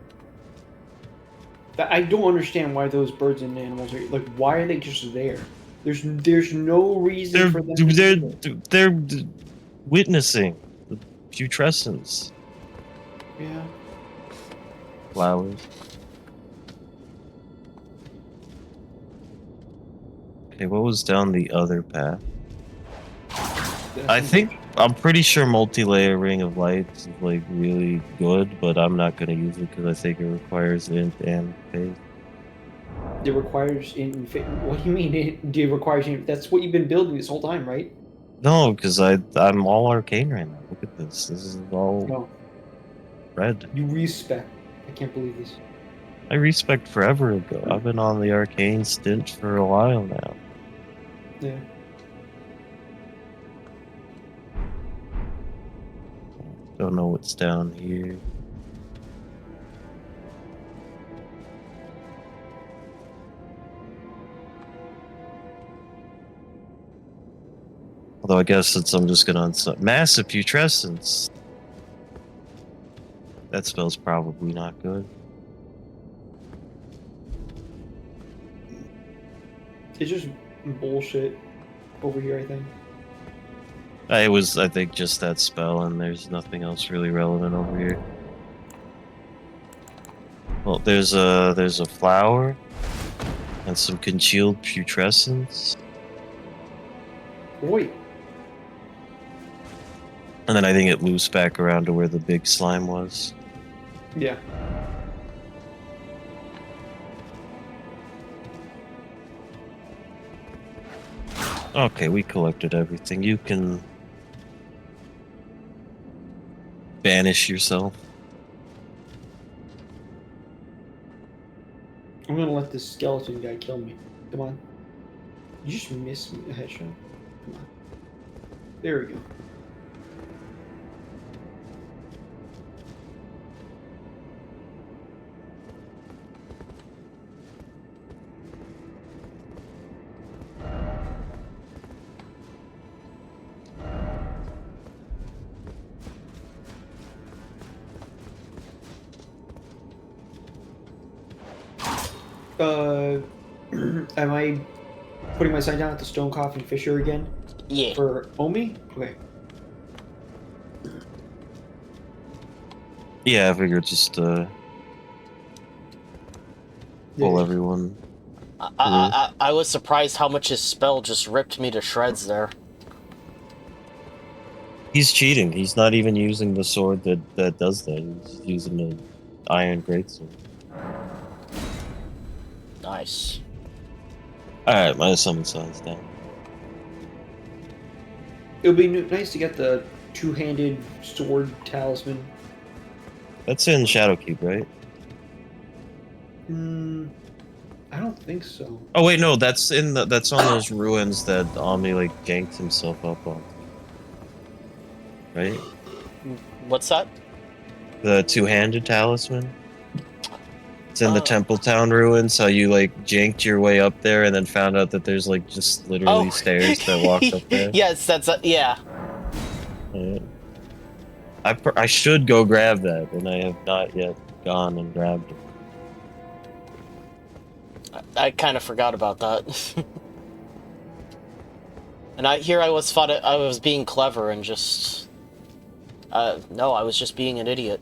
I don't understand why those birds and animals are like. Why are they just there? There's no reason for them to be there. They're witnessing the putrescence Yeah. flowers. Okay, what was down the other path? I'm pretty sure multi-layer ring of lights is like really good, but I'm not gonna use it because I think it requires int and phase. It requires what do you mean? It requires that's what you've been building this whole time, right? No, because I'm all arcane right now. Look at this. This is all No. red. You respec. I can't believe this. I respect forever ago. I've been on the arcane stint for a while now. Yeah. Don't know what's down here. Although I guess since I'm just gonna massive putrescence. That spell's probably not good. It's just bullshit over here, I think. It was, I think, just that spell, and there's nothing else really relevant over here. Well, there's a flower and some congealed putrescence. Wait. And then I think it loops back around to where the big slime was. Yeah. Okay, we collected everything. You can banish yourself. I'm gonna let this skeleton guy kill me. Come on. You just missed me a headshot. Come on. There we go. Am I putting my sign down at the Stone Coffin Fissure again? Yeah. For Omi? Okay. Yeah, I figured just pull everyone. I was surprised how much his spell just ripped me to shreds there. He's cheating. He's not even using the sword that does that. He's using the iron greatsword. Nice. Alright, my summon sign's down. It would be nice to get the two-handed sword talisman. That's in Shadowkeep, right? I don't think so. Oh wait, no, that's on those ruins that Omni like ganked himself up on. Right? What's that? The two-handed talisman? It's in the Temple Town ruins, how you like janked your way up there and then found out that there's like just literally stairs that walk up there. Yes, that's yeah. I should go grab that, and I have not yet gone and grabbed it. I kind of forgot about that. And I was being clever and just no, I was just being an idiot.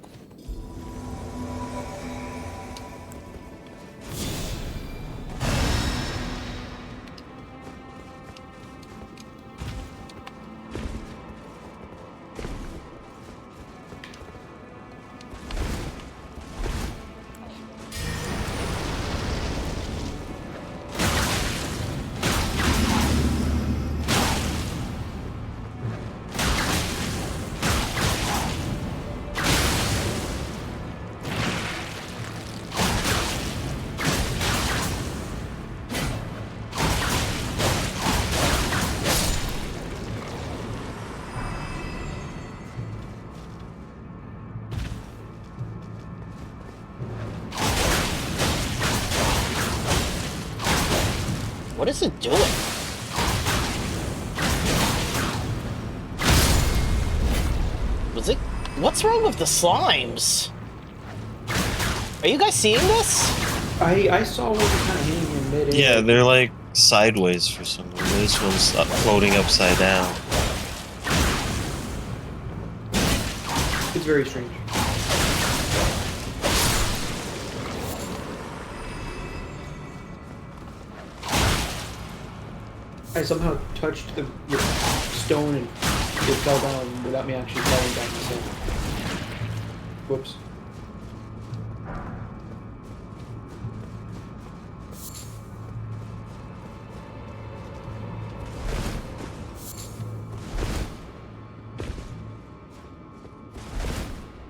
What is it doing? What's wrong with the slimes? Are you guys seeing this? I saw one kind of hanging in midair. Yeah, they're like sideways for some reason. This one's floating upside down. It's very strange. I somehow touched the stone and it fell down without me actually falling down myself. Whoops.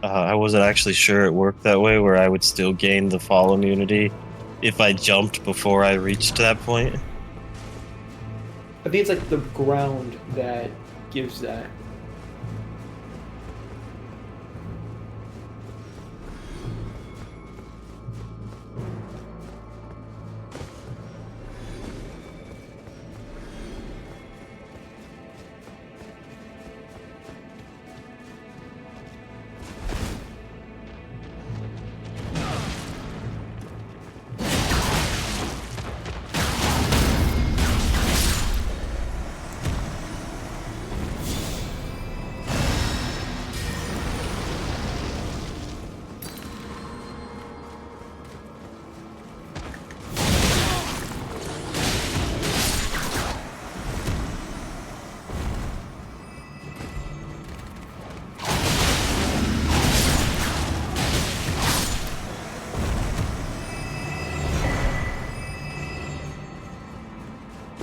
I wasn't actually sure it worked that way, where I would still gain the fall immunity if I jumped before I reached that point. I think it's like the ground that gives that.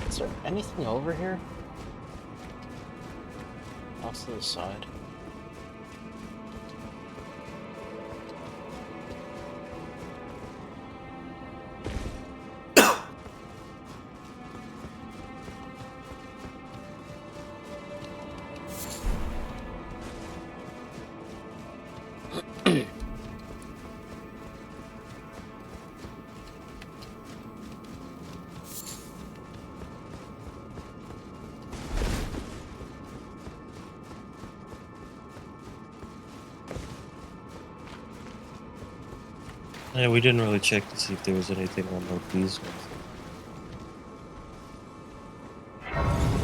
Is there anything over here? Off to the side. Yeah, we didn't really check to see if there was anything on these ones.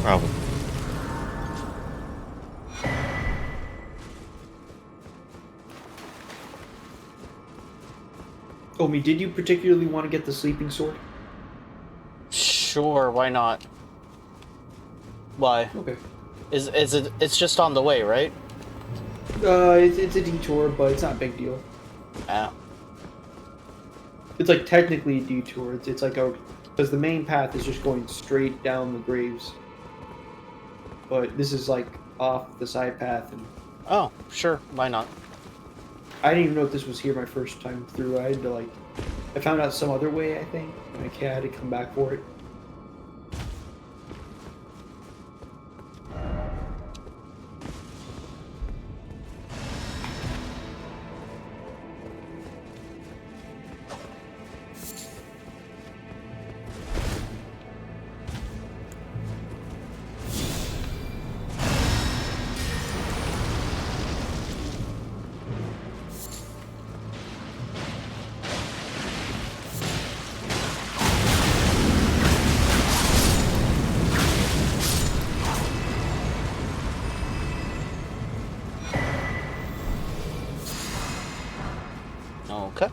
Probably. Omi, did you particularly want to get the sleeping sword? Sure, why not? Why? Okay. Is it? It's just on the way, right? It's a detour, but it's not a big deal. Yeah. It's like technically a detour. It's like a, because the main path is just going straight down the graves. But this is like off the side path, and Oh, sure, why not? I didn't even know if this was here my first time through. I had to like, I found out some other way, I think, and I had to come back for it. Okay.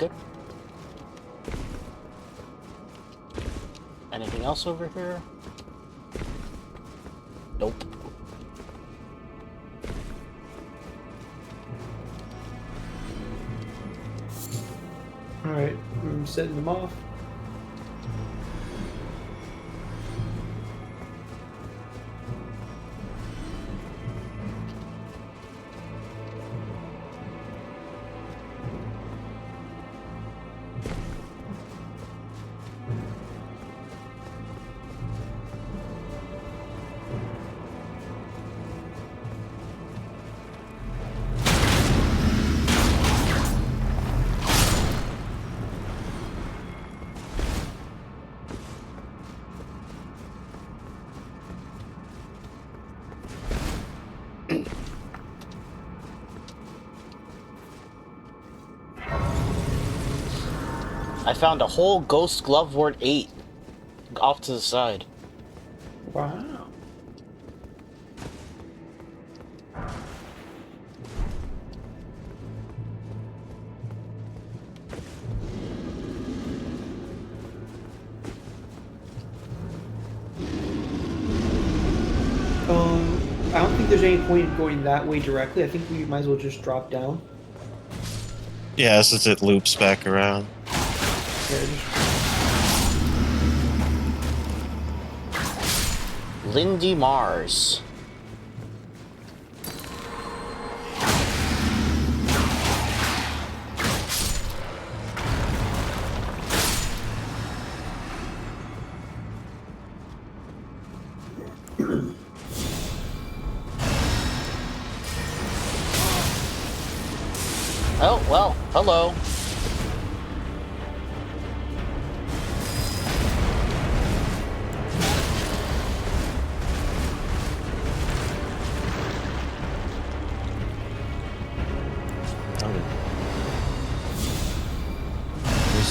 Okay. Anything else over here? Nope. Alright, I'm setting them off. I found a whole Ghost Glovewort 8 off to the side. Wow. I don't think there's any point in going that way directly. I think we might as well just drop down. Yeah, since it loops back around. Yeah, just... Lindy Mars. Oh, well, hello.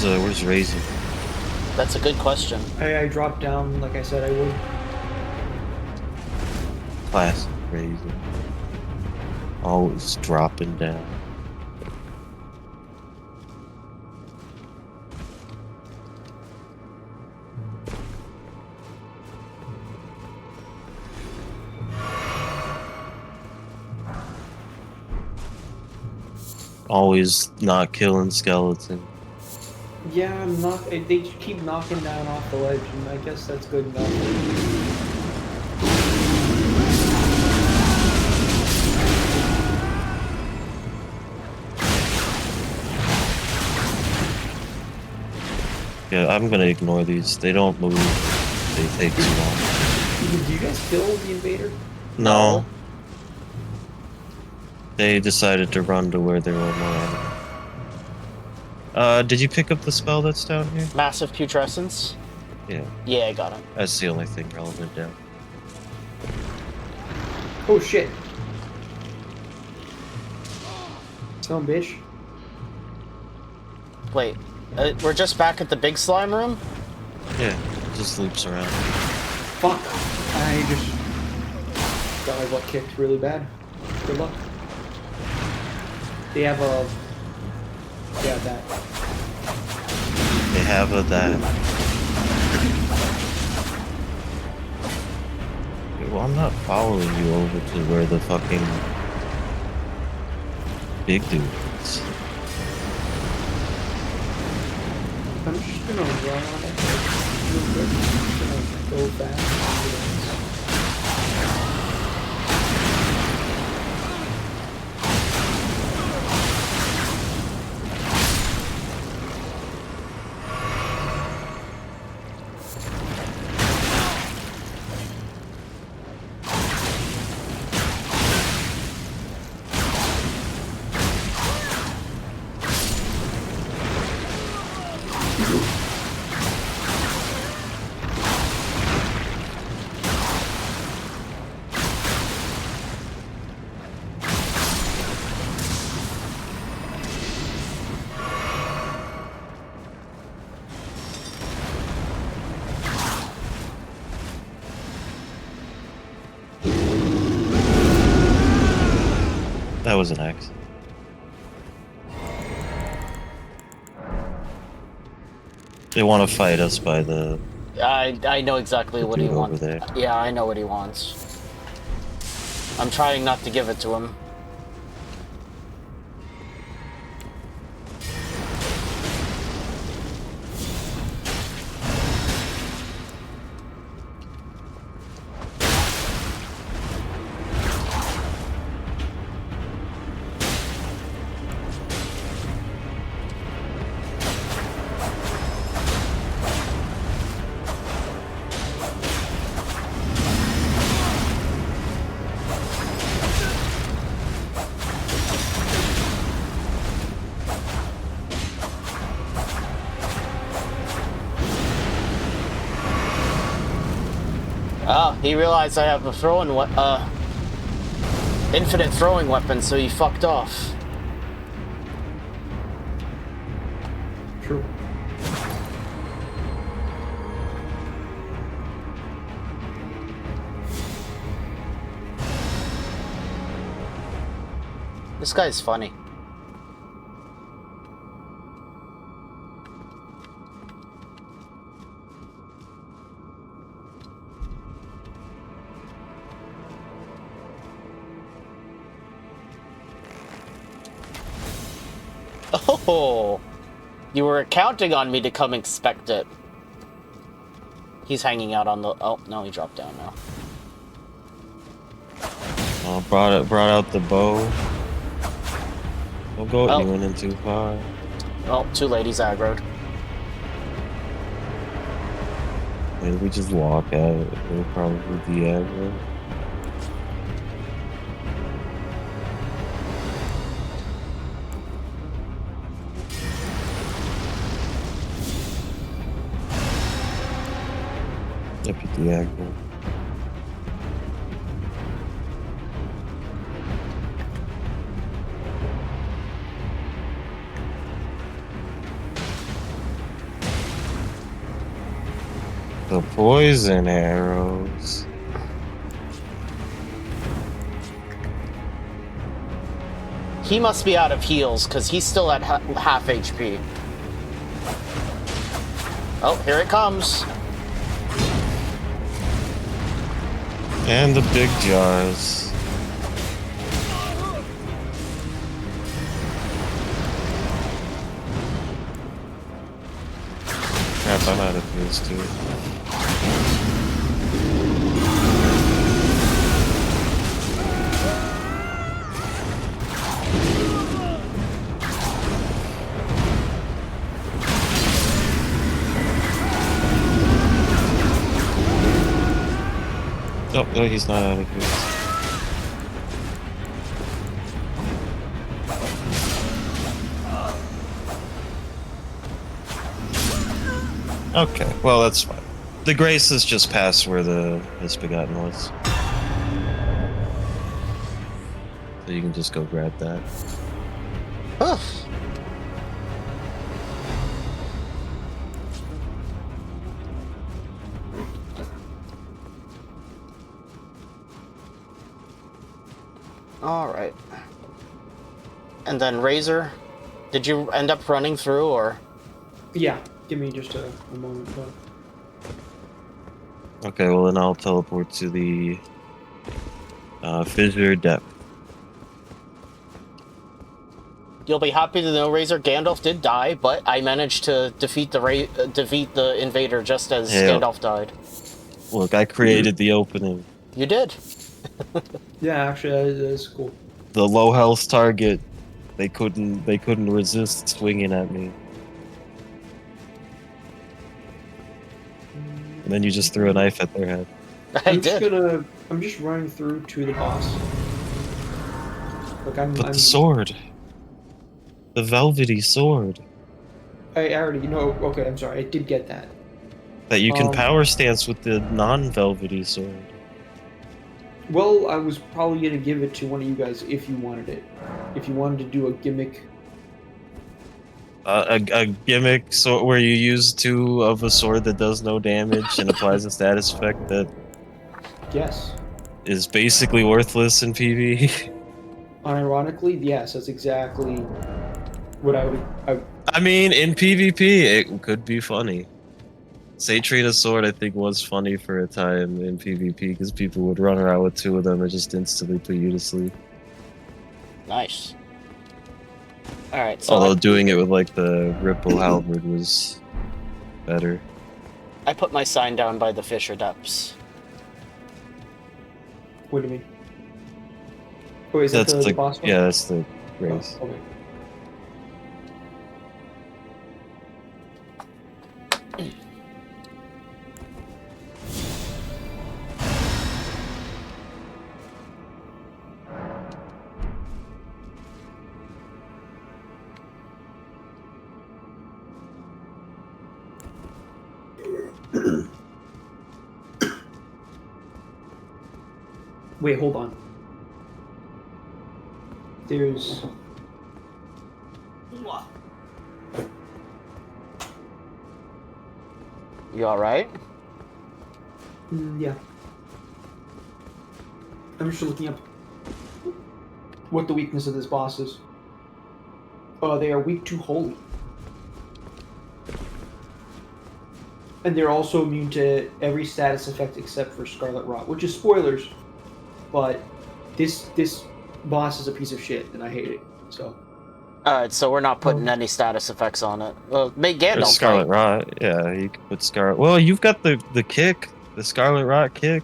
Where's Razor? That's a good question. I dropped down like I said I would. Classic Razor. Always dropping down. Always not killing skeleton. Yeah, I'm not. They keep knocking down off the ledge, and I guess that's good enough. Yeah, I'm gonna ignore these. They don't move. They take too long. Did you guys kill the invader? No. They decided to run to where there were more enemies. Did you pick up the spell that's down here? Massive Putrescence? Yeah. Yeah, I got it. That's the only thing relevant down. Oh shit! Son of a bitch. Wait, we're just back at the big slime room? Yeah, it just loops around. Fuck! I just got my butt kicked really bad. Good luck. They have a... Yeah, that. They have a that. Well, I'm not following you over to where the fucking big dude is. I'm just gonna run on it real quick. I'm just gonna go fast. That was an accident. They want to fight us by the I know exactly what he dude over wants. there. Yeah, I know what he wants. I'm trying not to give it to him. Oh, he realized I have a infinite throwing weapon, so he fucked off. True. This guy's funny. Oh, you were counting on me to come inspect it. He's hanging out on the... Oh, no, he dropped down now. Brought out the bow. Don't go. Oh. You went in too far. Oh, too late, he's aggroed. Maybe we just walk out. We'll probably be aggro. Deputy aggro. The poison arrows. He must be out of heals, because he's still at half HP. Oh, here it comes. And the big jars. Crap, I'm out of heals too. Oh, no, he's not out of heals. Okay, well that's fine. The grace is just past where the Misbegotten was. So you can just go grab that. Ugh. Alright. And then Razor, did you end up running through, or? Yeah, give me just a moment. Okay, well then I'll teleport to the Fissure Depth. You'll be happy to know, Razor, Gandalf did die, but I managed to defeat the invader just as Gandalf died. Look, I created the opening. You did. Yeah, actually, that is cool. The low health target, they couldn't resist swinging at me. And then you just threw a knife at their head. I'm just running through to the boss. Look, But the sword. The velvety sword. I already, okay, I'm sorry, I did get that. That you can power stance with the non-velvety sword. Well, I was probably going to give it to one of you guys if you wanted it. If you wanted to do a gimmick. A gimmick where you use two of a sword that does no damage and applies a status effect that Yes. is basically worthless in PvE. Unironically, yes, that's exactly what I would... I mean, in PvP, it could be funny. Satrina's sword, I think, was funny for a time in PvP because people would run around with two of them and just instantly put you to sleep. Nice. Alright, so Although doing it with like the Ripple Halberd was better. I put my sign down by the Fissure Depths. What do you mean? Oh, is that That's the boss one? Yeah, that's the race. Oh, okay. Wait, hold on. There's... You alright? Yeah. I'm just looking up what the weakness of this boss is. Oh, they are weak to holy. And they're also immune to every status effect except for Scarlet Rot, which is spoilers. But this boss is a piece of shit, and I hate it. So. Alright, so we're not putting any status effects on it. Well, make Gandalf Scarlet fight. Rot, yeah, you could put Scarlet. Well, you've got the kick, the Scarlet Rot kick.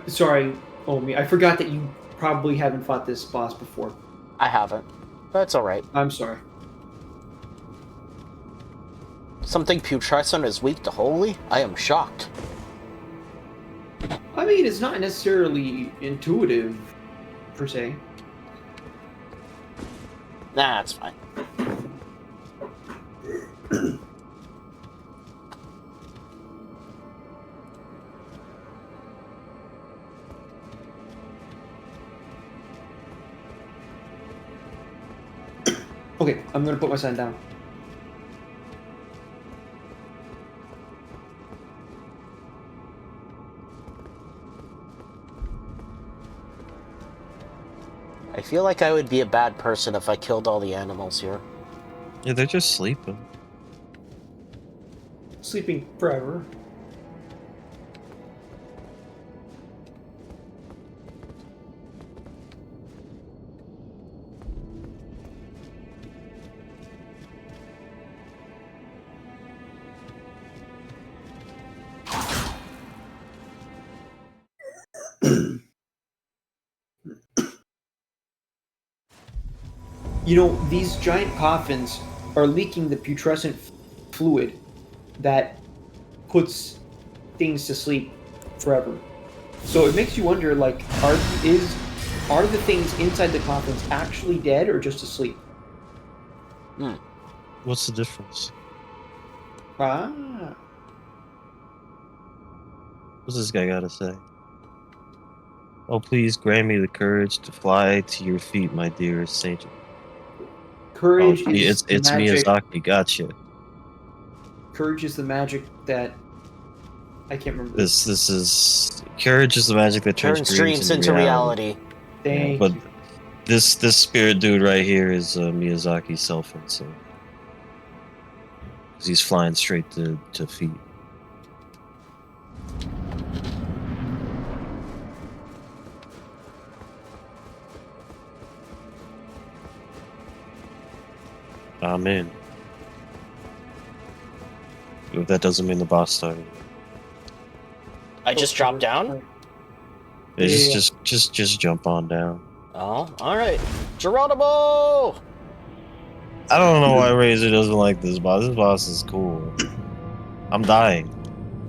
Sorry, Omi, I forgot that you probably haven't fought this boss before. I haven't. That's alright. I'm sorry. Something putrescent is weak to holy? I am shocked. I mean, it's not necessarily intuitive, per se. Nah, that's fine. Okay, I'm gonna put my sign down. I feel like I would be a bad person if I killed all the animals here. Yeah, they're just sleeping. Sleeping forever. You know, these giant coffins are leaking the putrescent fluid that puts things to sleep forever. So it makes you wonder, like, are the things inside the coffins actually dead or just asleep? What's the difference? Ah. What's this guy gotta say? Oh, please grant me the courage to fly to your feet, my dearest saint. Courage Oh, is it's magic. Miyazaki. Gotcha. Courage is the magic that I can't remember. This is courage is the magic that turns dreams into reality. Thank but you. this spirit dude right here is Miyazaki's self, and so because he's flying straight to feet. Amen. If that doesn't mean the boss started. I just dropped down? Yeah, Yeah. just jump on down. Oh, alright. Geronimo! I don't know why Razor doesn't like this boss. This boss is cool. I'm dying.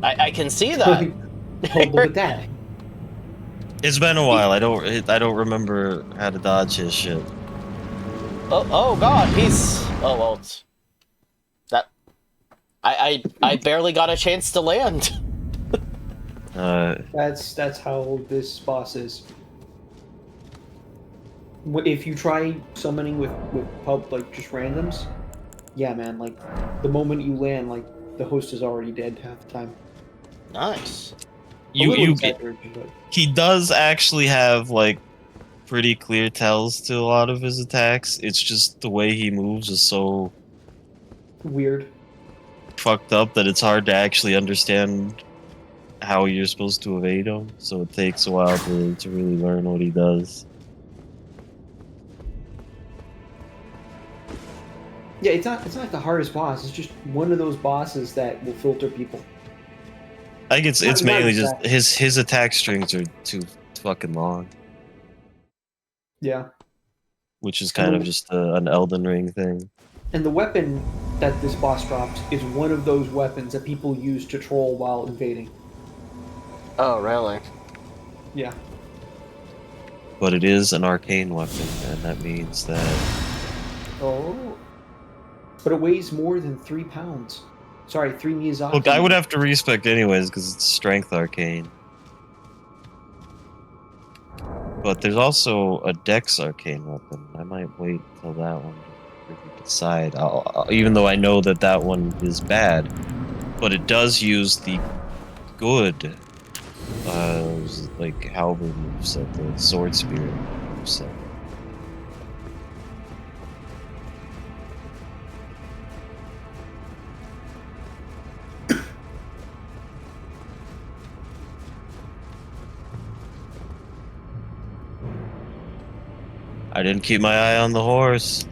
I can see that. Oh, look at that. It's been a while. I don't remember how to dodge his shit. Oh god, he's... Oh, well, it's... That... I barely got a chance to land. That's how this boss is. If you try summoning with like just randoms, yeah, man, like the moment you land, like the host is already dead half the time. Nice. A little you get exaggeration, but he does actually have like pretty clear tells to a lot of his attacks. It's just the way he moves is so weird. fucked up that it's hard to actually understand how you're supposed to evade him. So it takes a while to really learn what he does. Yeah, it's not like the hardest boss. It's just one of those bosses that will filter people. I think it's Not mainly just exactly. his attack strings are too fucking long, Yeah. which is And kind of the, just an Elden Ring thing. and the weapon that this boss drops is one of those weapons that people use to troll while invading. Oh, really? Yeah. But it is an arcane weapon, and that means that Oh. But it weighs more than 3 pounds. Sorry, 3 Miyazaki. look, I would have to respect anyways because it's strength arcane. But there's also a Dex arcane weapon. I might wait till that one to really decide. Even though I know that that one is bad, but it does use the good, like halberd moveset, the sword spirit moveset. I didn't keep my eye on the horse.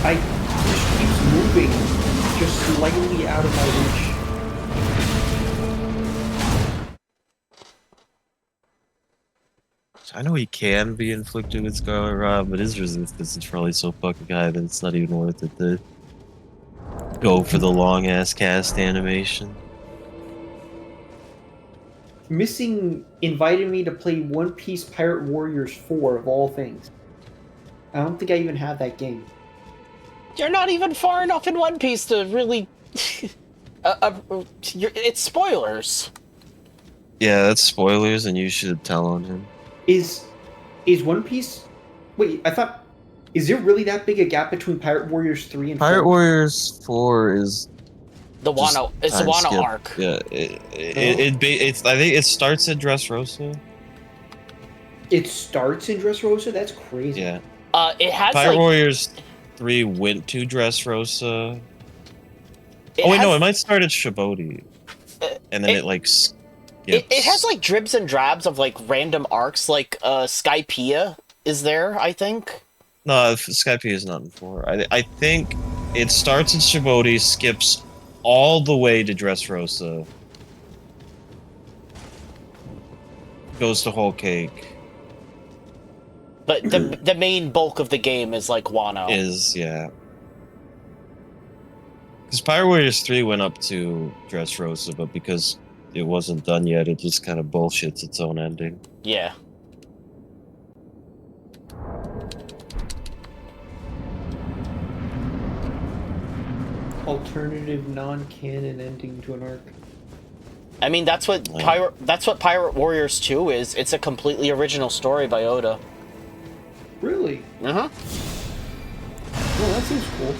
I just keeps moving just slightly out of my reach. I know he can be inflicted with Scarlet Rot, but his resistance is probably so fucking high that it's not even worth it to go for the long ass cast animation. Missing invited me to play One Piece Pirate Warriors 4 of all things. I don't think I even have that game. You're not even far enough in One Piece to really... it's spoilers. Yeah, that's spoilers, and you should tell on him. Is One Piece... Wait, I thought... Is there really that big a gap between Pirate Warriors 3 and 4? Pirate Warriors 4 is The Wano, it's the time Wano skip. arc. Yeah, it's I think it starts at Dressrosa. It starts in Dressrosa? That's crazy. Yeah. It has Pirate like... Warriors 3 went to Dressrosa. It Oh wait, has, no, it might start at Shibodi, and then it like skips. it has like dribs and drabs of like random arcs, like Skypiea is there, I think. No, Skype is not in 4. I think it starts at Shibodi, skips all the way to Dressrosa, goes to Whole Cake. But the main bulk of the game is like Wano. Yeah. Because Pirate Warriors 3 went up to Dressrosa, but because it wasn't done yet, it just kind of bullshits its own ending. Yeah. Alternative non-canon ending to an arc. I mean, that's what Pirate Warriors 2 is. It's a completely original story by Oda. Really? Uh-huh. Well, that seems cool.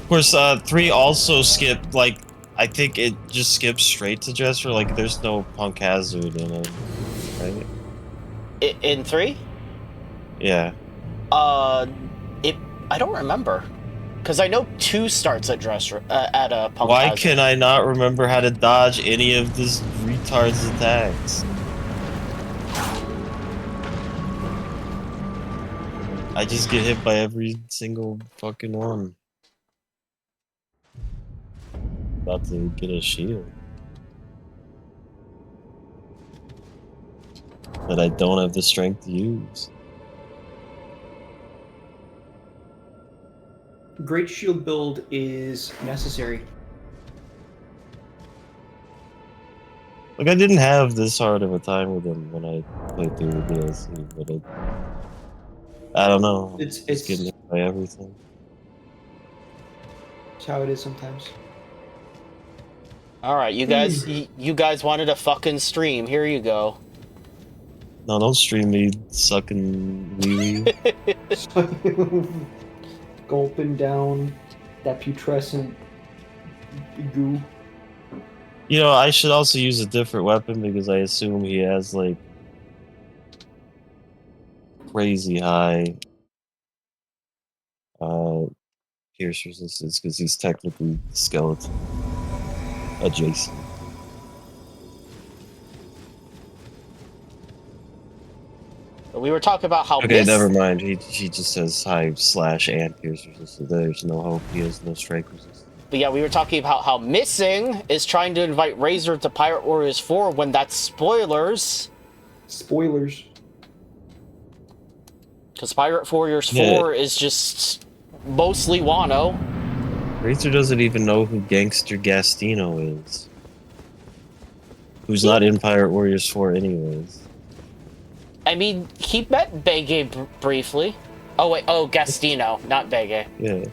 Of course, 3 also skipped, like, I think it just skips straight to Dresser, like, there's no Punk Hazard in it, right? In 3? Yeah. I don't remember. Because I know 2 starts at Punk Why Hazard. can I not remember how to dodge any of this retard's attacks? I just get hit by every single fucking one. About to get a shield. That I don't have the strength to use. Great Shield build is necessary. Like, I didn't have this hard of a time with him when I played through the DLC, but I don't know. It's Just getting hit by everything. it's how it is sometimes. All right, you guys, you guys wanted a fucking stream. Here you go. No, don't stream me sucking wee wee. Gulping down that putrescent goo. You know, I should also use a different weapon because I assume he has, like, crazy high pierce resistance because he's technically skeleton adjacent. We were talking about how. Okay, never mind. He just has high slash and pierce resistance. There's no hope. He has no strike resistance. But yeah, we were talking about how Missing is trying to invite Razor to Pirate Warriors 4 when that's spoilers. Spoilers. Because Pirate Warriors 4 is just mostly Wano. Razor doesn't even know who Gangster Gastino is. Who's not in Pirate Warriors 4 anyways. I mean, he met Bege briefly. Oh wait, oh, Gastino, not Bege. Yeah.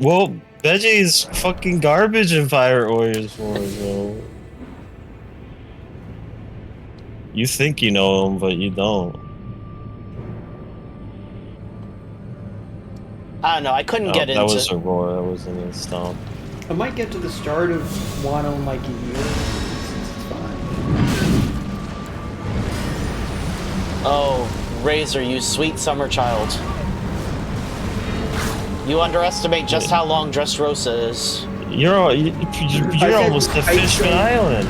Well, Bege's fucking garbage in Pirate Warriors 4, bro. You think you know him, but you don't. I don't know, I couldn't get into... That was Aurora, that wasn't a stomp. I might get to the start of Wano in like a year. It's fine. Oh, Razor, you sweet summer child. You underestimate just how long Dressrosa is. You're almost to Fishman Island.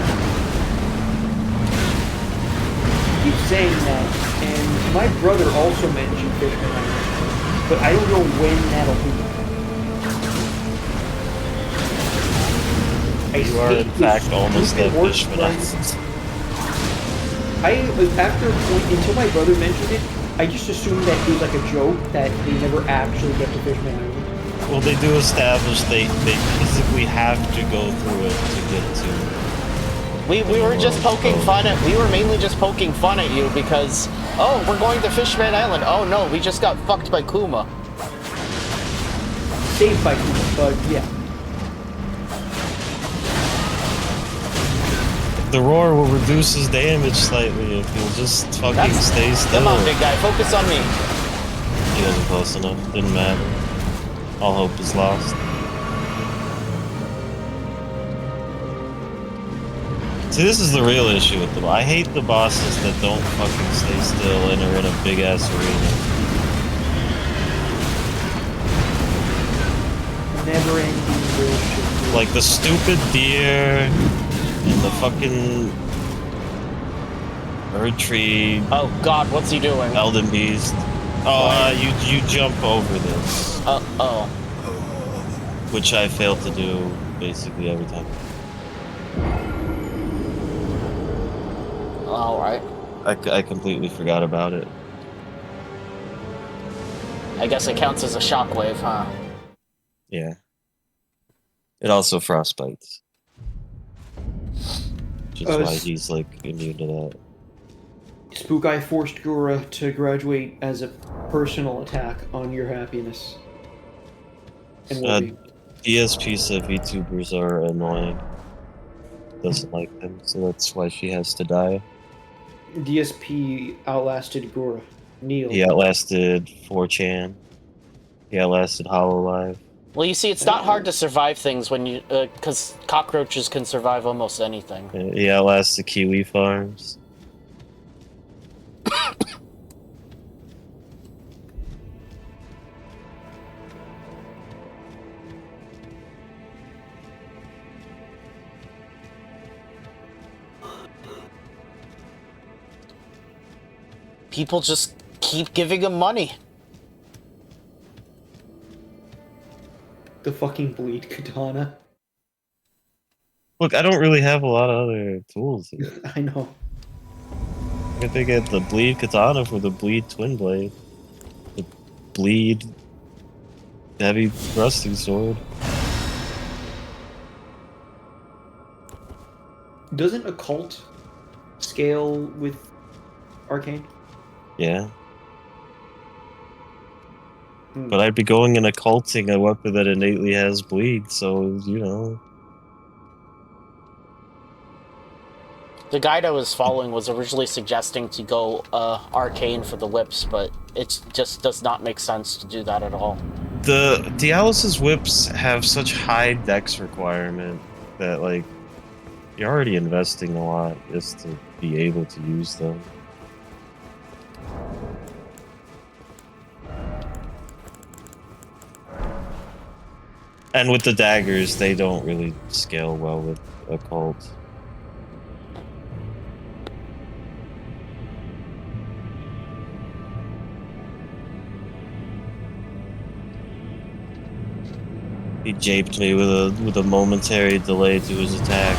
You keep saying that, and my brother also mentioned Fishman Island, but I don't know when that'll be. You are in fact almost at Fishman Island. After a point, until my brother mentioned it, I just assumed that it was like a joke, that they never actually get to Fishman Island. Well, they do establish they physically have to go through it to get to it. We were just poking fun at... We were mainly just poking fun at you because... Oh, we're going to Fishman Island. Oh no, we just got fucked by Kuma. Saved by Kuma, but yeah. The roar will reduce his damage slightly if he'll just fucking stay still. Come on, big guy, focus on me. He wasn't close enough. Didn't matter. All hope is lost. See, this is the real issue with them. I hate the bosses that don't fucking stay still and are in a big ass arena. Never ending bullshit. Like the stupid deer. And the fucking bird tree. Oh god, what's he doing? Elden Beast. Oh, you jump over this. Oh. Which I failed to do basically every time. Alright. I completely forgot about it. I guess it counts as a shockwave, huh? Yeah. It also frostbites. Which is why he's like immune to that. Spook Eye forced Gura to graduate as a personal attack on your happiness. And DSP said VTubers are annoying. Doesn't like them, so that's why she has to die. DSP outlasted Gura. Neil. He outlasted 4chan. He outlasted HoloLive. Well, you see, it's not hard to survive things when you... because cockroaches can survive almost anything. He outlasted Kiwi Farms. People just keep giving him money. The fucking bleed katana. Look, I don't really have a lot of other tools here. I know. I think they get the bleed katana for the bleed twin blade. The bleed heavy thrusting sword. Doesn't occult scale with arcane? Yeah. Hmm. But I'd be going and occulting a weapon that innately has bleed, so, you know. The guide I was following was originally suggesting to go arcane for the whips, but it just does not make sense to do that at all. The Dialysis whips have such high dex requirement that, like, you're already investing a lot just to be able to use them. And with the daggers, they don't really scale well with occult. He japed me with a momentary delay to his attack.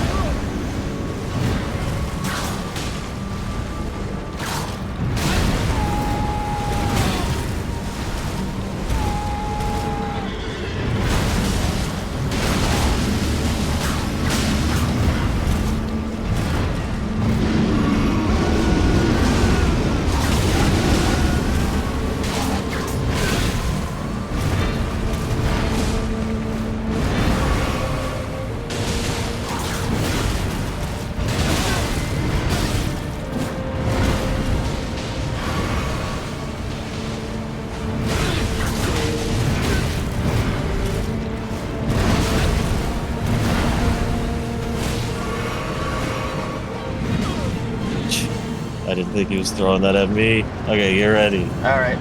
I didn't think he was throwing that at me. Okay, you're ready. Alright.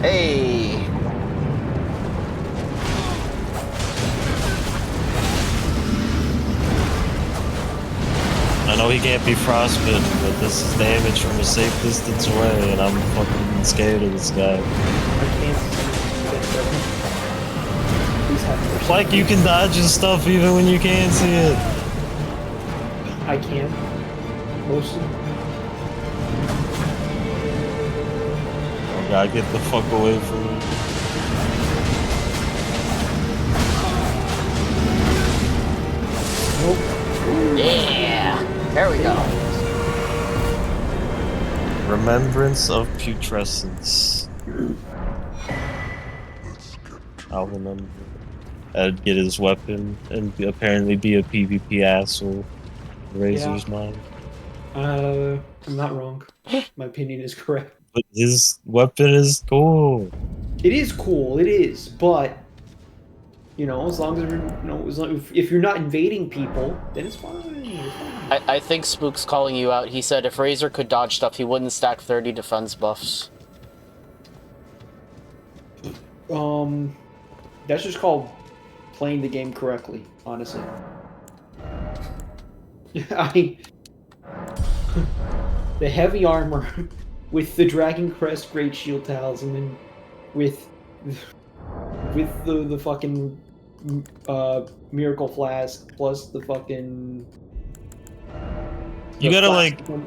Hey! I know he can't be frostbitten, but this is damage from a safe distance away, and I'm fucking scared of this guy. I can't see it. Please have mercy. It's like you can dodge his stuff even when you can't see it. I can. Mostly. Oh god, get the fuck away from me. Nope. Yeah! There we go. Remembrance of Putrescence. I'll remember. I'd get his weapon and apparently be a PvP asshole. Razor's mine. I'm not wrong. My opinion is correct. But his weapon is cool. It is cool, it is, but you know, as long as you're, you know, as long, if you're not invading people, then it's fine. It's fine. I think Spook's calling you out. He said if Razor could dodge stuff, he wouldn't stack 30 defense buffs. That's just called playing the game correctly, honestly. The heavy armor with the Dragon Crest Great Shield Towels, and then with the fucking Miracle Flask plus the fucking. You the gotta flask like, one.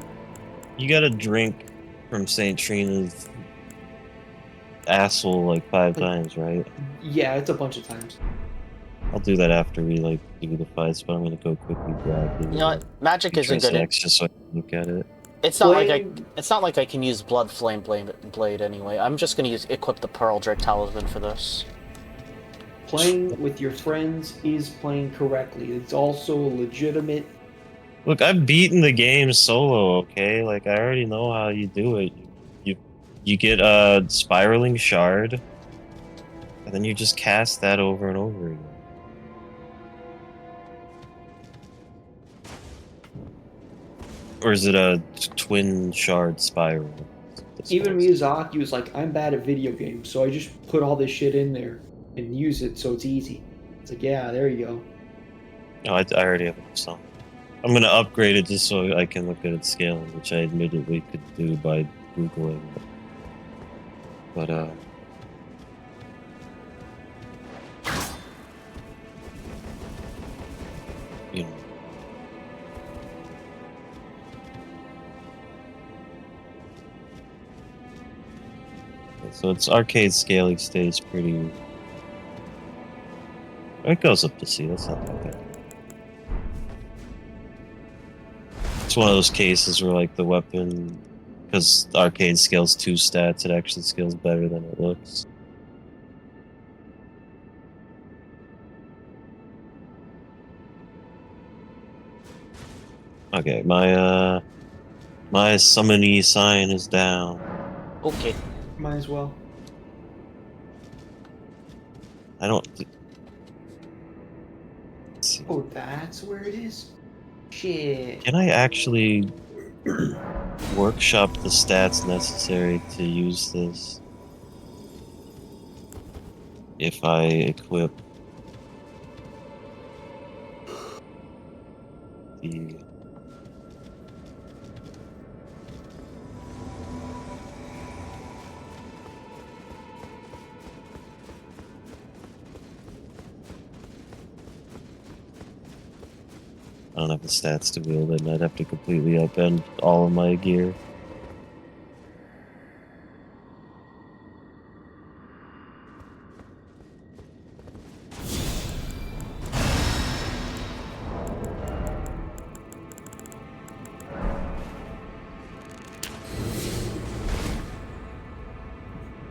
you gotta drink from Saint Trina's asshole like 5 times, right? Yeah, it's a bunch of times. I'll do that after we like do the fights, but I'm gonna go quickly grab the You know what? Magic isn't good. just so I can look at it. It's not like I can use Blood Flame Blade anyway. I'm just gonna equip the Pearl Drake Talisman for this. Playing with your friends is playing correctly. It's also legitimate. Look, I've beaten the game solo, okay? Like, I already know how you do it. You get a Spiraling Shard, and then you just cast that over and over again. Or is it a twin shard spiral? Even Miyazaki was like, I'm bad at video games, so I just put all this shit in there and use it so it's easy. It's like, yeah, there you go. No, I already have some. I'm gonna upgrade it just so I can look at its scaling, which I admittedly could do by Googling it. But, you know. So its arcade scaling stays pretty It goes up to C. That's not that bad. It's one of those cases where, like, the weapon, because the arcade scales 2 stats, it actually scales better than it looks. Okay, my summony sign is down. Okay. Might as well. I don't. Let's see. Oh, that's where it is? Shit. Can I actually workshop the stats necessary to use this? If I equip the. I don't have the stats to wield it, and I'd have to completely upend all of my gear.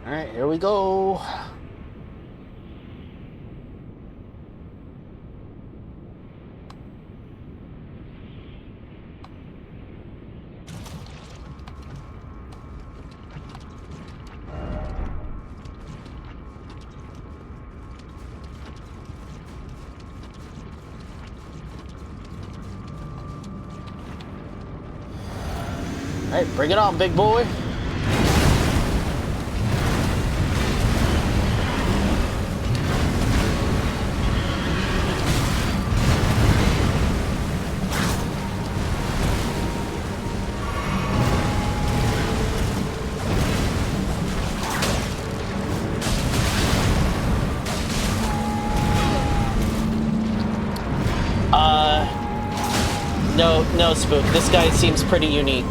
Alright, here we go. Alright, bring it on, big boy. No, Spook. This guy seems pretty unique.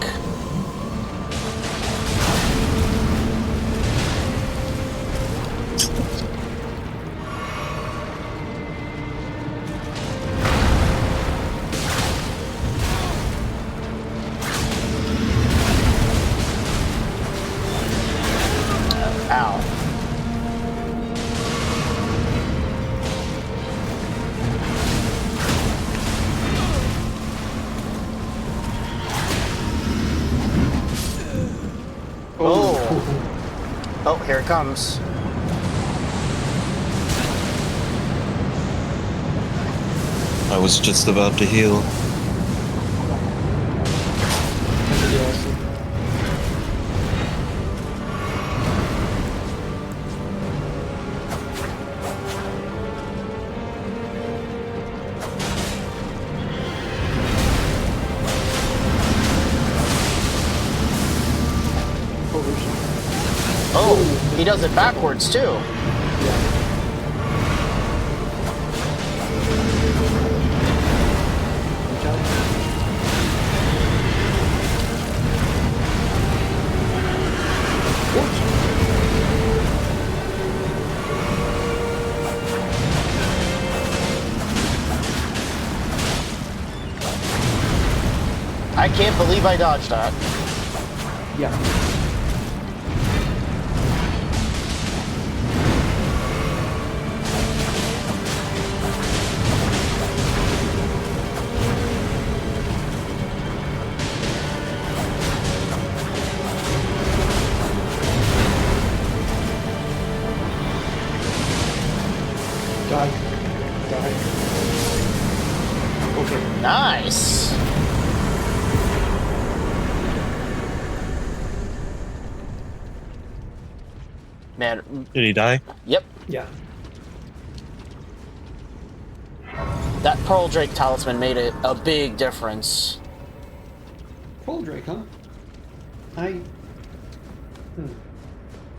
Ow. Oh, here it comes. I was just about to heal. Oh, he does it backwards too. I can't believe I dodged that. Yeah. Die. Okay. Nice. Man, Did he die? yep. Yeah. That Pearl Drake talisman made it a big difference. Pearl Drake, huh?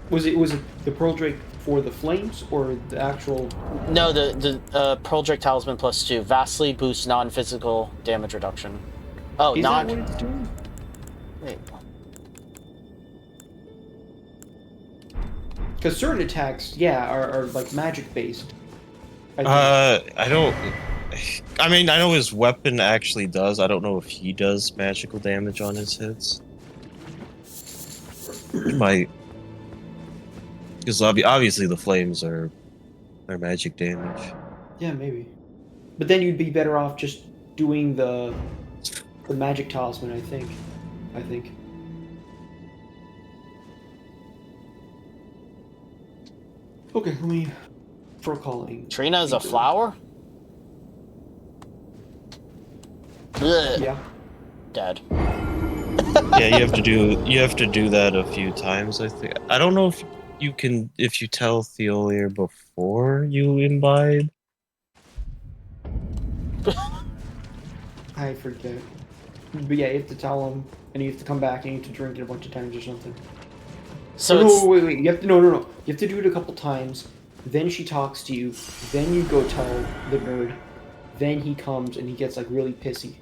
Was it the Pearl Drake for the flames or the actual? No, the Pearl Drake talisman +2 vastly boosts non-physical damage reduction. Oh, Is that what it's doing? Wait. Because certain attacks, yeah, are like magic based. I think. I don't. I mean, I know his weapon actually does. I don't know if he does magical damage on his hits. He might, because obviously the flames are magic damage. Yeah, maybe. But then you'd be better off just doing the magic talisman, I think. Okay, let me for calling. Trina is a flower? Ugh. Yeah. Dead. Yeah, you have to do that a few times, I think. I don't know if you can, if you tell Theolier before you imbibe. I forget. But yeah, you have to tell him, and you have to come back, and you have to drink it a bunch of times or something. So no, it's... wait. You have to no. You have to do it a couple times. Then she talks to you. Then you go tell the nerd. Then he comes and he gets like really pissy.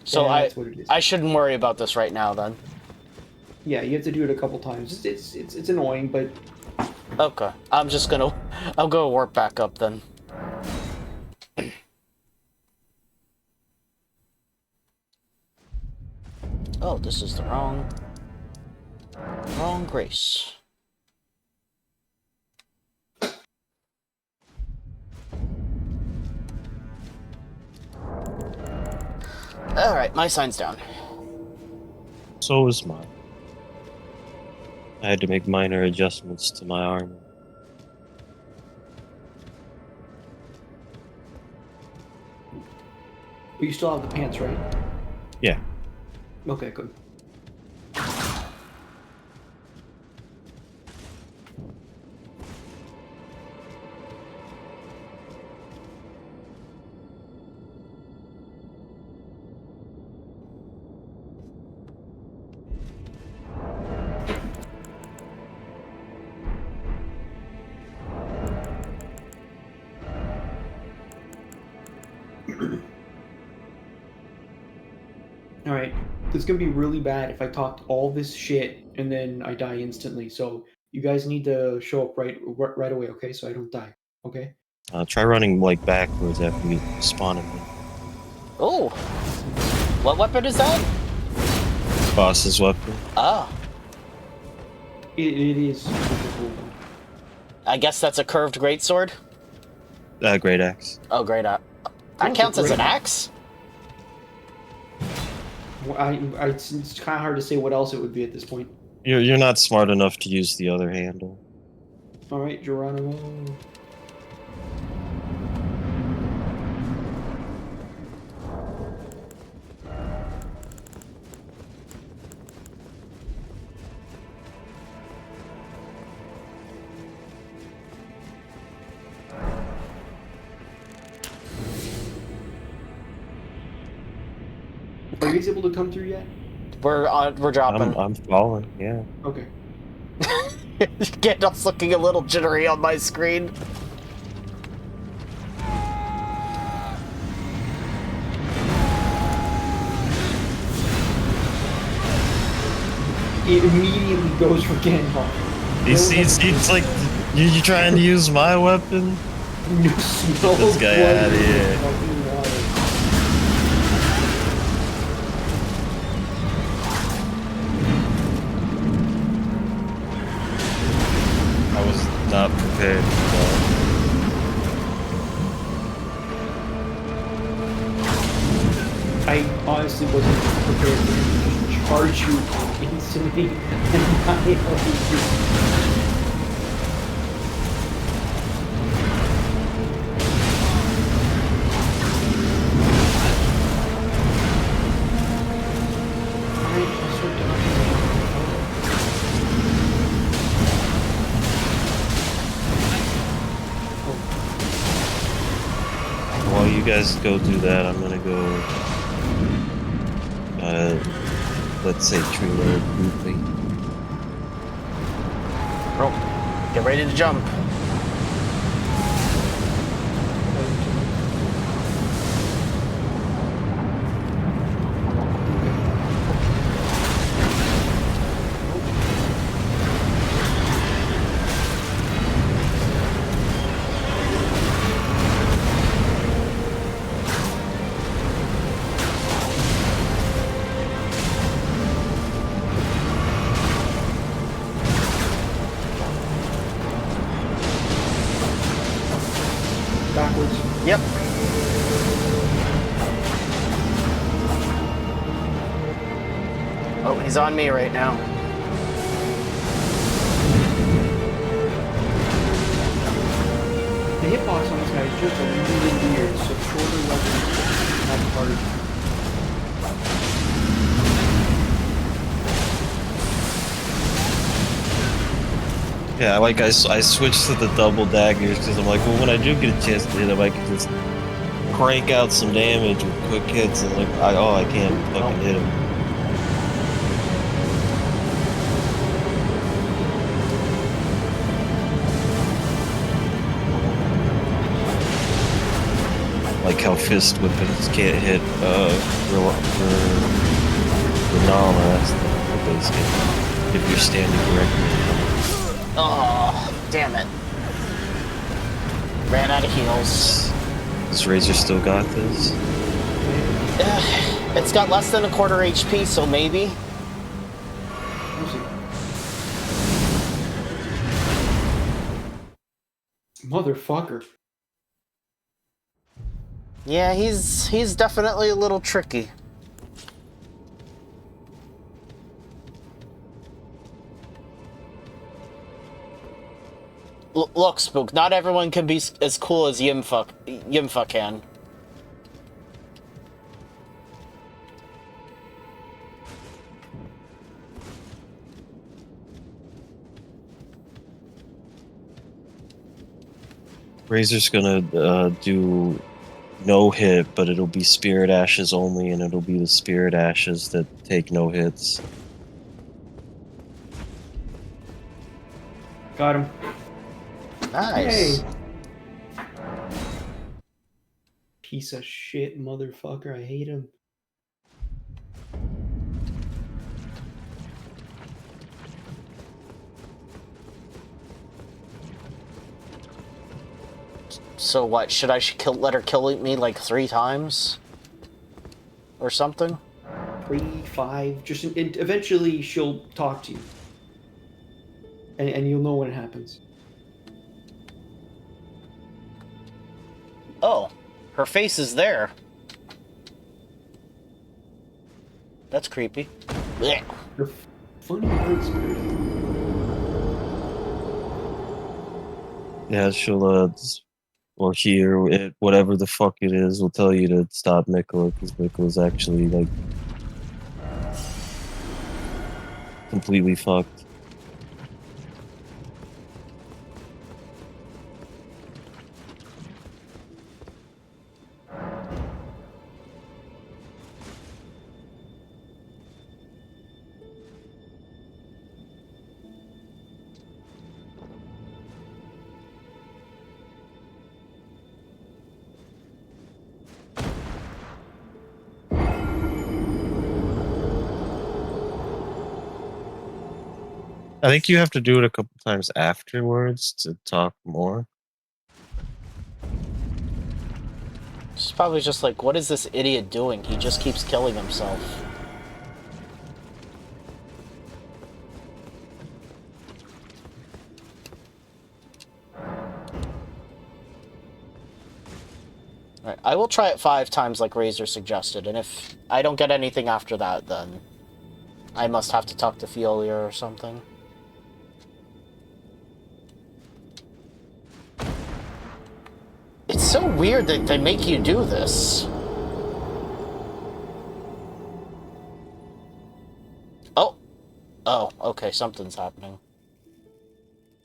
So that's what it is. I shouldn't worry about this right now then. Yeah, you have to do it a couple times. It's annoying, but Okay. I'll go warp back up then. Oh, this is the wrong grace. Alright, my sign's down. So is mine. I had to make minor adjustments to my armor. you still have the pants, right? Yeah. Okay, good. Alright, this is gonna be really bad if I talked all this shit and then I die instantly. So you guys need to show up right away, okay? So I don't die, okay? Try running like backwards after you spawn him. Oh! What weapon is that? Boss's weapon. Ah. It is. I guess that's a curved greatsword? Great axe. Oh, great. That it's counts a as great an axe? It's kind of hard to say what else it would be at this point. You're not smart enough to use the other handle. All right, Geronimo. Are you guys able to come through yet? We're dropping. I'm falling. Yeah. Okay. Gandalf's looking a little jittery on my screen. It immediately goes for Gandalf. It's like you trying to use my weapon. You smell This guy blood out of in the here. fucking water. I was not prepared for that. I honestly wasn't prepared to just charge you instantly and annihilate you. While you guys go do that, I'm gonna go. Let's say tree lord briefly. Bro, get ready to jump. He's on me right now. The hitbox on this guy is just a little weird, so shorter weapons have hard. Yeah, like I switched to the double daggers because I'm like, well, when I do get a chance to hit him, I can just crank out some damage with quick hits, and like, I can't fucking hit him. Like how fist weapons can't hit Ranah, that's the base hit, if you're standing correctly. Oh, damn it. Ran out of heals. Does Razor still got this? It's got less than a quarter HP, so maybe. Motherfucker. Yeah, he's definitely a little tricky. Look, Spook, not everyone can be as cool as Yimfa can. Razor's gonna do no hit, but it'll be Spirit Ashes only, and it'll be the Spirit Ashes that take no hits. Got him. Nice. Yay. Piece of shit motherfucker, I hate him. So what, should I let her kill me like 3 times? Or something? 3, 5, just eventually she'll talk to you. And you'll know when it happens. Oh, her face is there. That's creepy. Blech. The funny bird spirit. Yeah, she'll or here, whatever the fuck it is, will tell you to stop Mikola, because Mikola's actually like completely fucked. I think you have to do it a couple times afterwards to talk more. She's probably just like, what is this idiot doing? He just keeps killing himself. Alright, I will try it 5 times like Razor suggested, and if I don't get anything after that, then I must have to talk to Fiolia or something. It's so weird that they make you do this. Oh. Oh, okay, something's happening.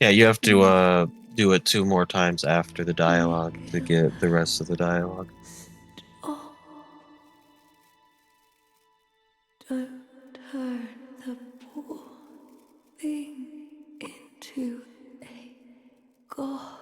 Yeah, you have to do it 2 more times after the dialogue to get the rest of the dialogue. Stop. Don't turn the poor thing into a god.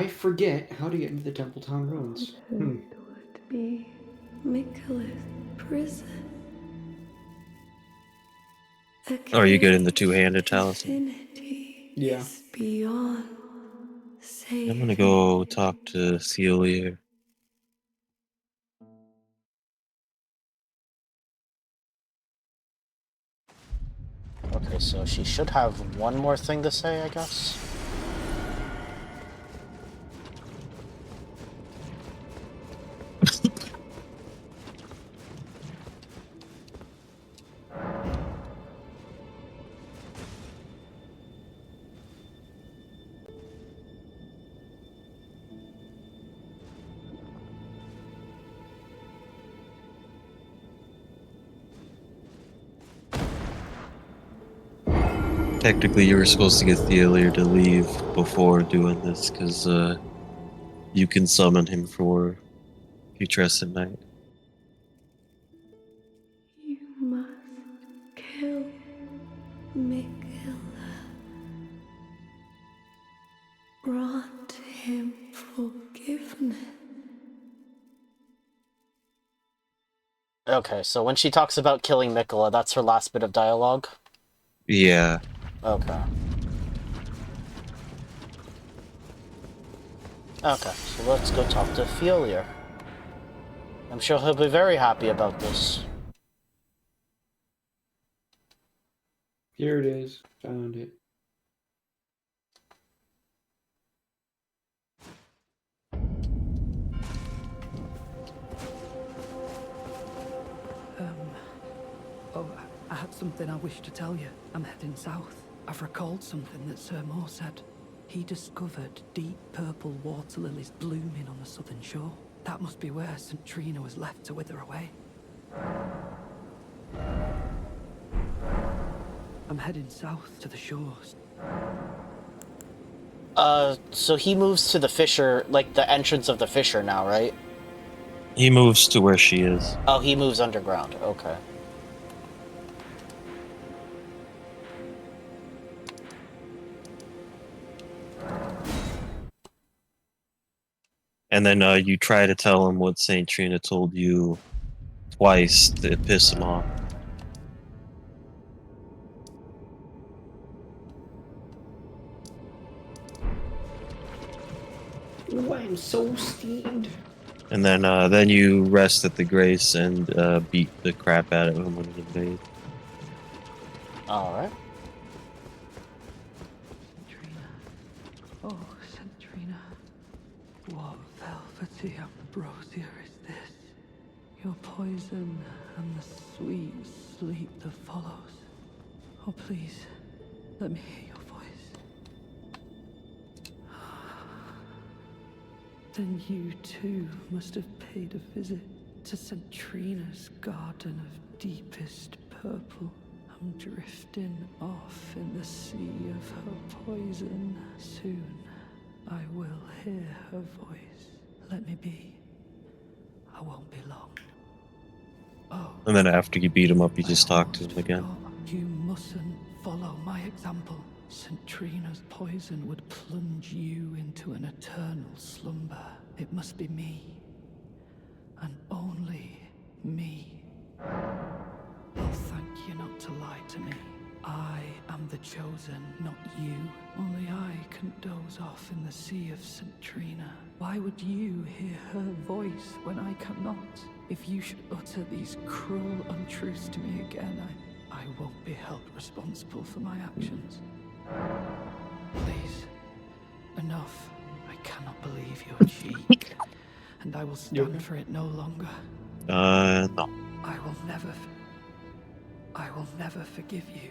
I forget how to get into the Templetown ruins. Would be Mikkela's prison. Or you get in the two-handed talisman. Infinity Yeah. is beyond I'm gonna go talk to Celia. Okay, so she should have one more thing to say, I guess. Technically, you were supposed to get Celia to leave before doing this, because you can summon him for Putrescent Knight. You must kill Mikkela. Grant him forgiveness. Okay, so when she talks about killing Mikkela, that's her last bit of dialogue? Yeah. Okay. Okay, so let's go talk to Fiolir. I'm sure he'll be very happy about this. Here it is. Found it. Oh, I had something I wish to tell you. I'm heading south. I've recalled something that Sir Moore said. He discovered deep purple water lilies blooming on the southern shore. That must be where St. Trina was left to wither away. I'm heading south to the shores. So he moves to the fissure, like the entrance of the fissure now, right? He moves to where she is. Oh, he moves underground, okay. And then you try to tell him what St. Trina told you twice to piss him off. Oh, I'm so steamed. And then you rest at the Grace and beat the crap out of him when he invades. Alright. St. Trina. Oh, St. Trina. What velvety ambrosia is this? Your poison and the sweet sleep that follows. Oh, please, let me hear your voice. Then you too must have paid a visit to St. Trina's garden of deepest purple. I'm drifting off in the sea of her poison. Soon I will hear her voice. Let me be. I won't be long. Oh. And then after you beat him up, you just I talk to almost him again. forgot. You mustn't follow my example. St. Trina's poison would plunge you into an eternal slumber. It must be me. And only me. I'll thank you not to lie to me. I am the chosen, not you. Only I can doze off in the sea of St. Trina. Why would you hear her voice when I cannot? If you should utter these cruel untruths to me again, I won't be held responsible for my actions. Please, enough. I cannot believe your cheek, and I will stand for it no longer. No. I will never forgive you.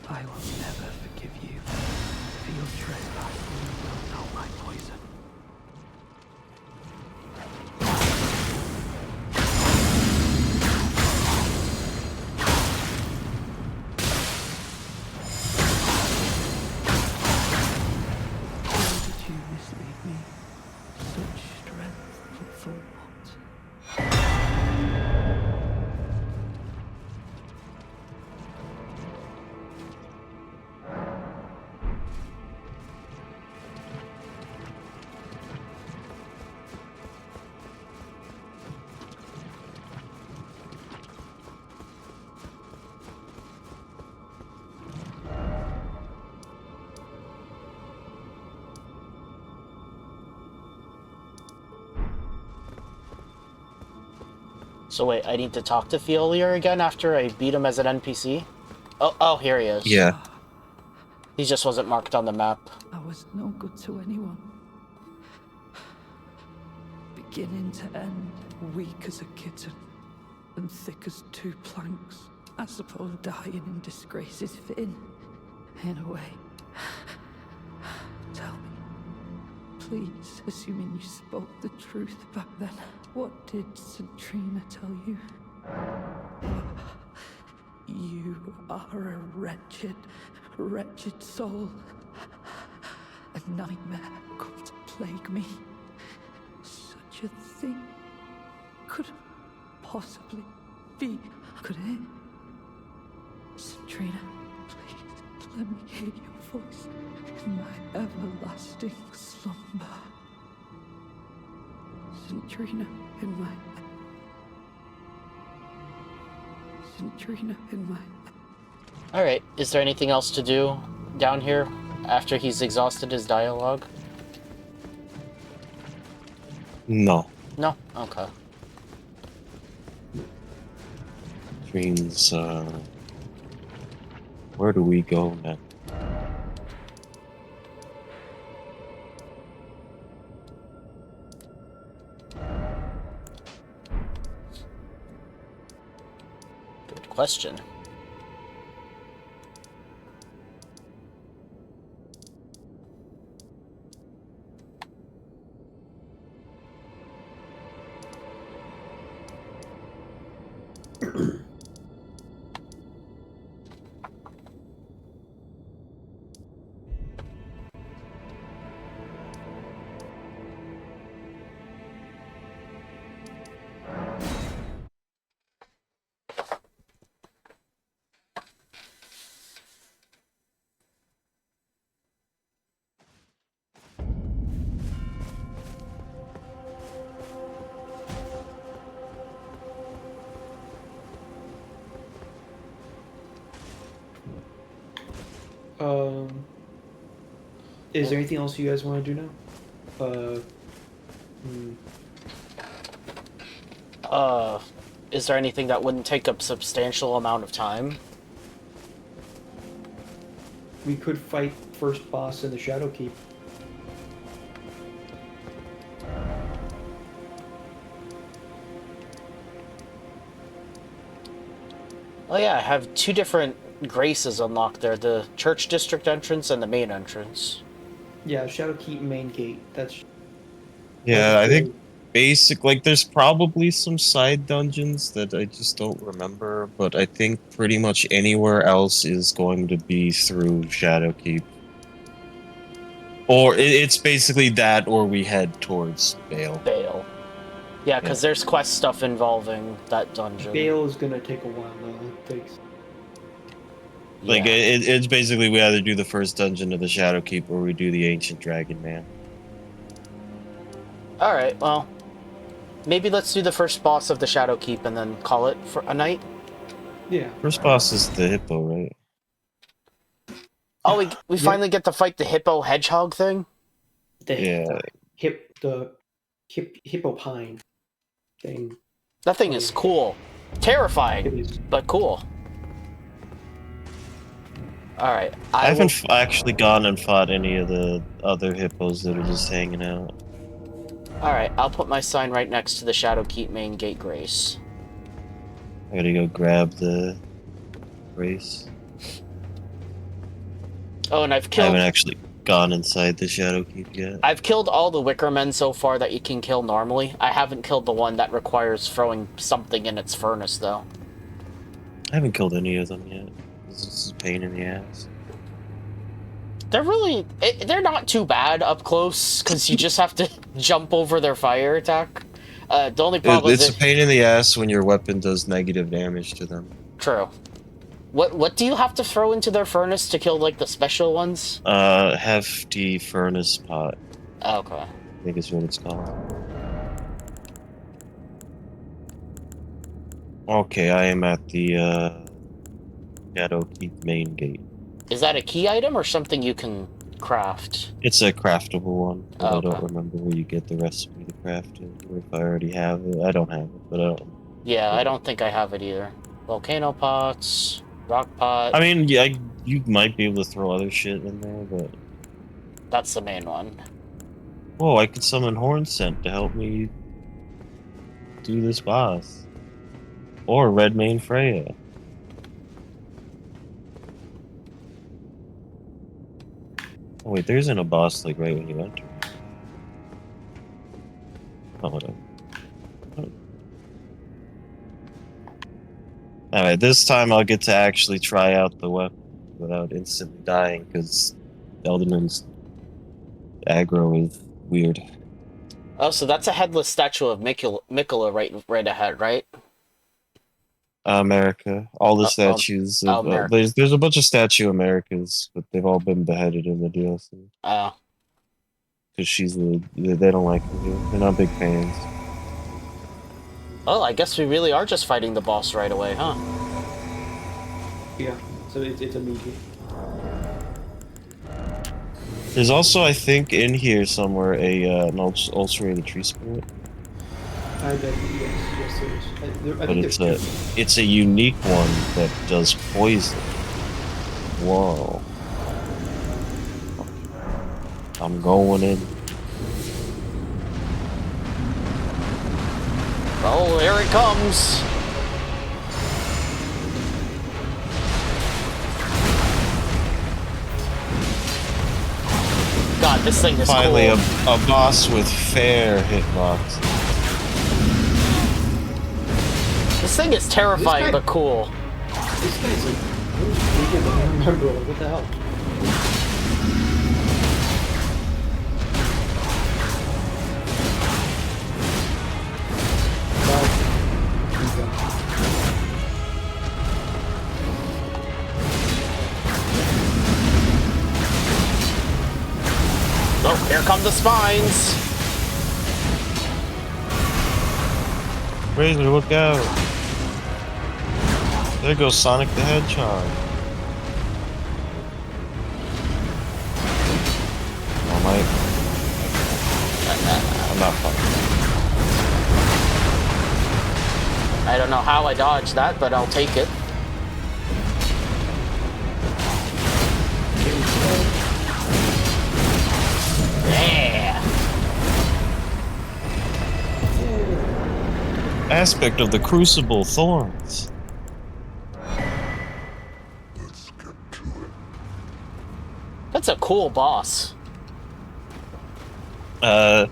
I will never forgive you for your trespass when you will know my poison. you mislead me? Such strength, but for what? So wait, I need to talk to Fiolier again after I beat him as an NPC? Oh, here he is. Yeah. He just wasn't marked on the map. I was no good to anyone. Beginning to end, weak as a kitten, and thick as two planks. I suppose dying in disgrace is fitting, in a way. Tell me, please, assuming you spoke the truth back then, what did Centrina tell you? You are a wretched, wretched soul. A nightmare come to plague me. Such a thing couldn't possibly be, could it? Centrina, please, let me hear your voice in my everlasting slumber. Centrina in my... Centrina in my... Alright, is there anything else to do down here after he's exhausted his dialogue? No. No? Okay. Which means, where do we go next? Good question. Is there anything else you guys want to do now? Is there anything that wouldn't take up substantial amount of time? We could fight first boss in the Shadow Keep. Oh yeah, I have two different graces unlocked there, the church district entrance and the main entrance. Yeah, Shadow Keep main gate. That's... Yeah, I think there's probably some side dungeons that I just don't remember, but I think pretty much anywhere else is going to be through Shadowkeep. Or it's basically that, or we head towards Bale. Bale. Yeah, because there's quest stuff involving that dungeon. Bale is gonna take a while though. It takes... Like, it's basically we either do the first dungeon of the Shadowkeep or we do the Ancient Dragon Man. Alright, well, maybe let's do the first boss of the Shadowkeep and then call it for a night. Yeah. First boss is the Hippo, right? Oh, we finally get to fight the Hippo Hedgehog thing? The Hippopine thing. That thing is cool. Terrifying, It is. but cool. Alright, I haven't actually gone and fought any of the other hippos that are just hanging out. Alright, I'll put my sign right next to the Shadowkeep main gate grace. I gotta go grab the race. Oh, and I haven't actually gone inside the Shadowkeep yet. I've killed all the Wicker Men so far that you can kill normally. I haven't killed the one that requires throwing something in its furnace, though. I haven't killed any of them yet. This is a pain in the ass. They're really... they're not too bad up close, because you just have to jump over their fire attack. The only problem It's is... a pain in the ass when your weapon does negative damage to them. True. What do you have to throw into their furnace to kill, like, the special ones? Hefty furnace pot. Okay. I think is what it's called. Okay, I am at the, Shadow Keep main gate. Is that a key item or something you can craft? It's a craftable one, but Oh, I don't okay. remember where you get the recipe to craft it, or if I already have it. I don't have it, but I don't... Yeah, I don't think I have it either. Volcano pots, rock pot. I mean, yeah, you might be able to throw other shit in there, but... That's the main one. Whoa, I could summon Horn Scent to help me do this boss. Or Redmane Freya. Oh wait, there isn't a boss like right when you enter. Oh, whatever. Alright, this time I'll get to actually try out the weapon without instantly dying, because Elden Ring's aggro is weird. Oh, so that's a headless statue of Mikola right ahead, right? America. All the statues of... America. there's a bunch of statue Americas, but they've all been beheaded in the DLC. Oh. Because they don't like her here. They're not big fans. Well, I guess we really are just fighting the boss right away, huh? Yeah, so it's immediate. There's also, I think, in here somewhere an ulcerated tree spirit. I bet, yes, there is. I But think it's a unique one that does poison. Whoa. I'm going in. Oh, here it comes! God, this thing is Finally, cool. a boss with fair hitbox. This thing is terrifying, but cool. This guy's like, bigger than I remember. What the hell? Oh, here come the spines! Razor, look out! There goes Sonic the Hedgehog. Oh my! I'm not fine. I don't know how I dodged that, but I'll take it. Yeah! Aspect of the Crucible Thorns. That's a cool boss. I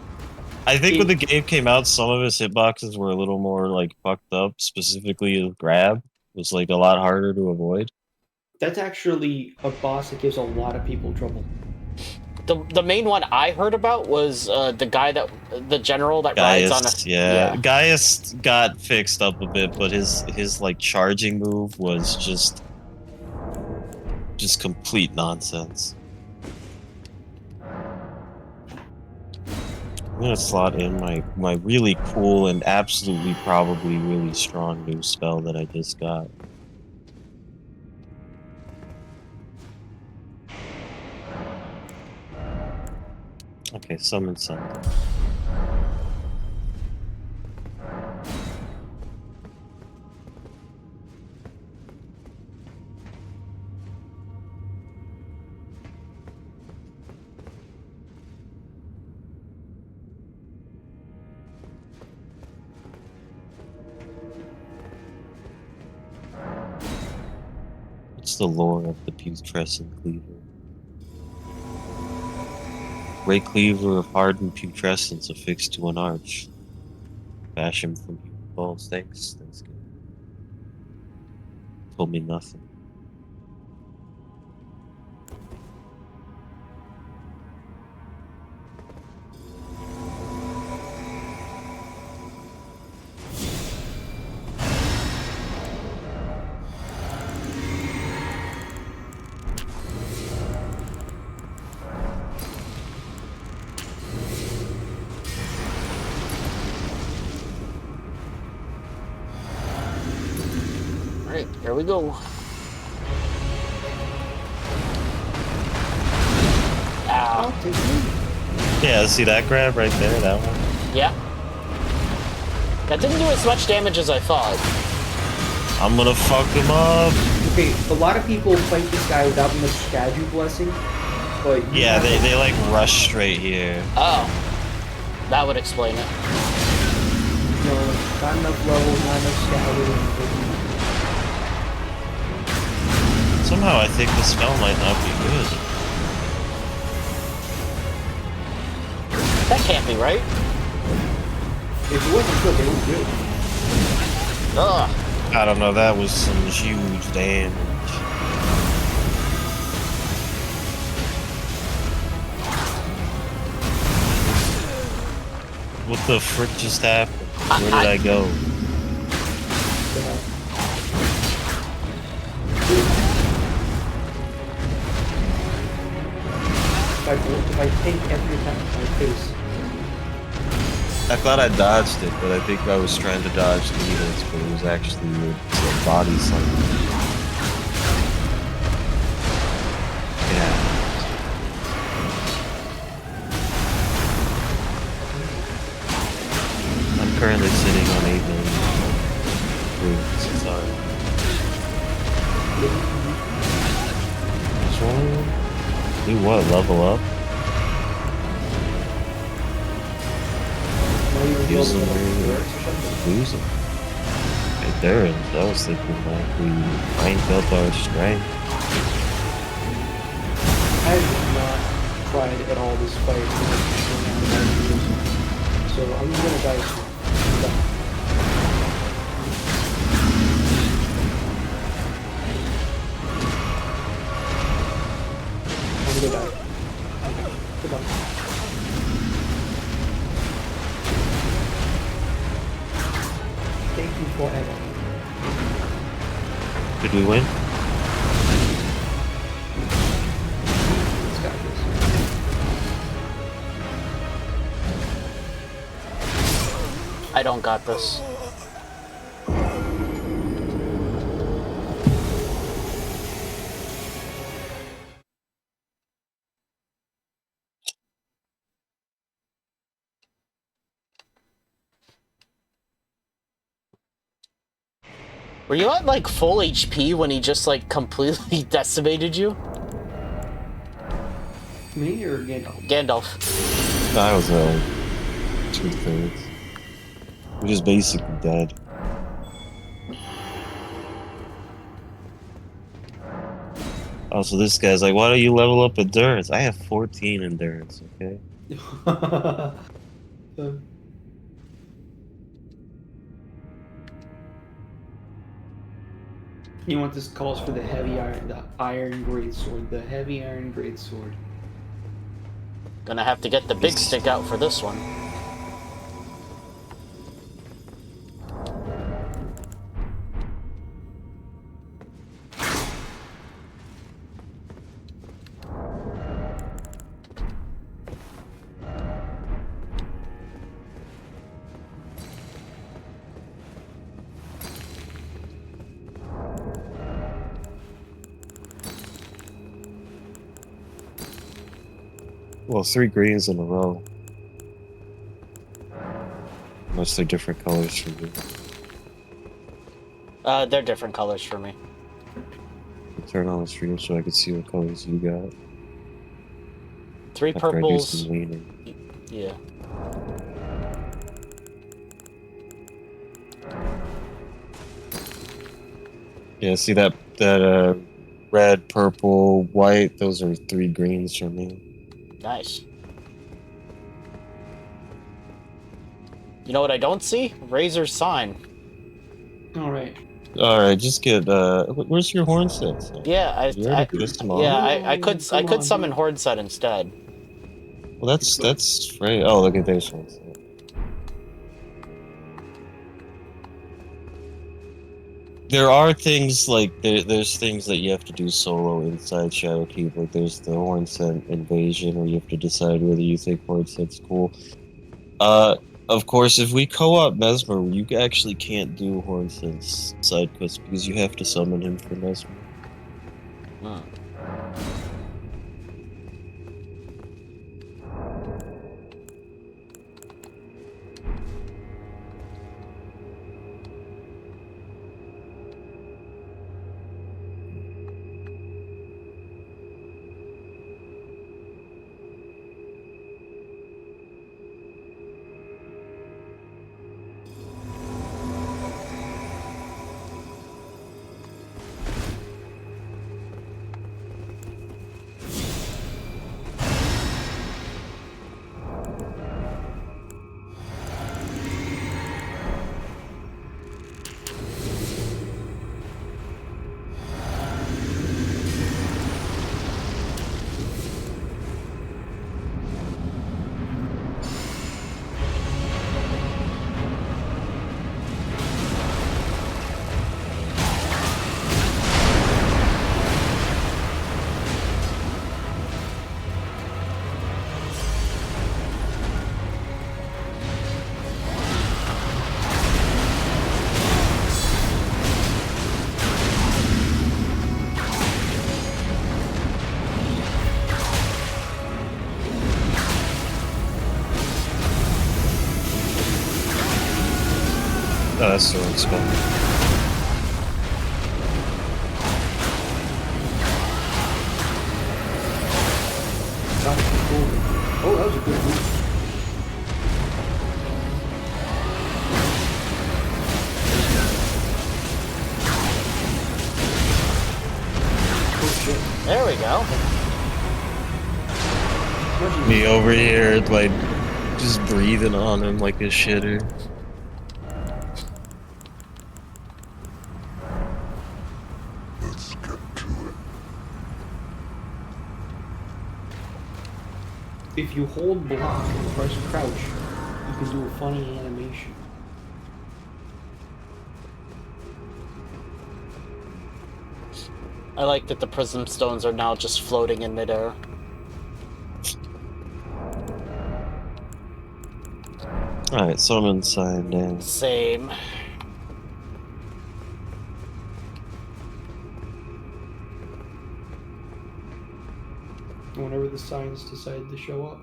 think when the game came out, some of his hitboxes were a little more like fucked up. Specifically, his grab was like a lot harder to avoid. That's actually a boss that gives a lot of people trouble. The main one I heard about was the general that rides on a... Yeah. Gaius got fixed up a bit, but his like charging move was just complete nonsense. I'm gonna slot in my really cool and absolutely probably really strong new spell that I just got. Okay, summon something. What's the lore of the Putrescent Cleaver? Great cleaver of hardened putrescence affixed to an arch. Fashioned from human balls. Thanks. Good. Told me nothing. Here we go. Ow. I'll take it. Yeah, see that grab right there, that one? Yeah. That didn't do as much damage as I thought. I'm gonna fuck him up. Okay, a lot of people fight this guy without much statue blessing, but you Yeah, have they like rush straight here. Oh. That would explain it. not enough level, not enough statue. Somehow I think the spell might not be good. That can't be right. If it wasn't good, it was good. Ugh. I don't know, that was some huge damage. What the frick just happened? Where did I go? If I take every attack in my face. I thought I dodged it, but I think I was trying to dodge needles, but it was actually a body slam. Yeah. I'm currently sitting on 8 million. Sorry. Do what? Level up? Use them or lose them. Endurance, I was thinking like we might build our strength. I have not tried at all this fight, so I'm gonna die soon. I'm gonna die. Goodbye. Thank you forever. Did we win? Let's got this. I don't got this. Were you at like full HP when he just like completely decimated you? Me or Gandalf? Gandalf. I was 2/3. We're just basically dead. Also, this guy's like, why don't you level up endurance? I have 14 endurance, okay? You know what this calls for? The iron greatsword. The heavy iron greatsword. Gonna have to get the big stick out for this one. Well, 3 greens in a row. Unless they're different colors for you. They're different colors for me. Turn on the stream so I can see what colors you got. 3 After I do purples. some leaning. Yeah. Yeah, see that red, purple, white, those are 3 greens for me. Nice. You know what I don't see? Razor's sign. Alright. Alright, just get where's your horn set? Yeah, You already pissed him off? I could Come on, summon dude. Hornset instead. Well, that's right. Oh, look at this one. There are things like there's things that you have to do solo inside Shadowkeep. Like there's the Hornset invasion, where you have to decide whether you think Hornset's cool. Of course, if we co-op Mesmer, you actually can't do Hornfist's side quest because you have to summon him for Mesmer. Oh, that's so expensive. Oh, that was a good move. Oh shit. There we go. Me over here, like, just breathing on him like a shitter. Let's get to it. If you hold block and press crouch, you can do a funny animation. I like that the prism stones are now just floating in midair. Alright, so I'm inside now. Same. Whenever the signs decide to show up.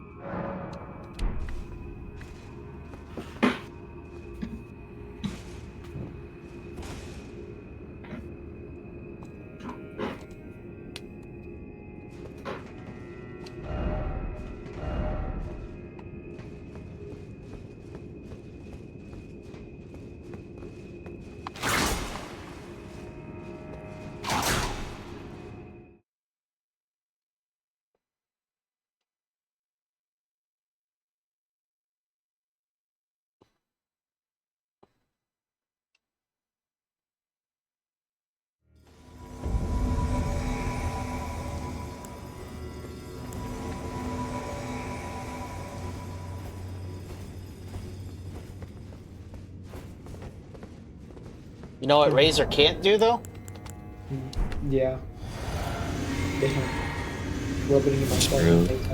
You know what Razor can't do, though? Yeah. Rubbing in my True. face.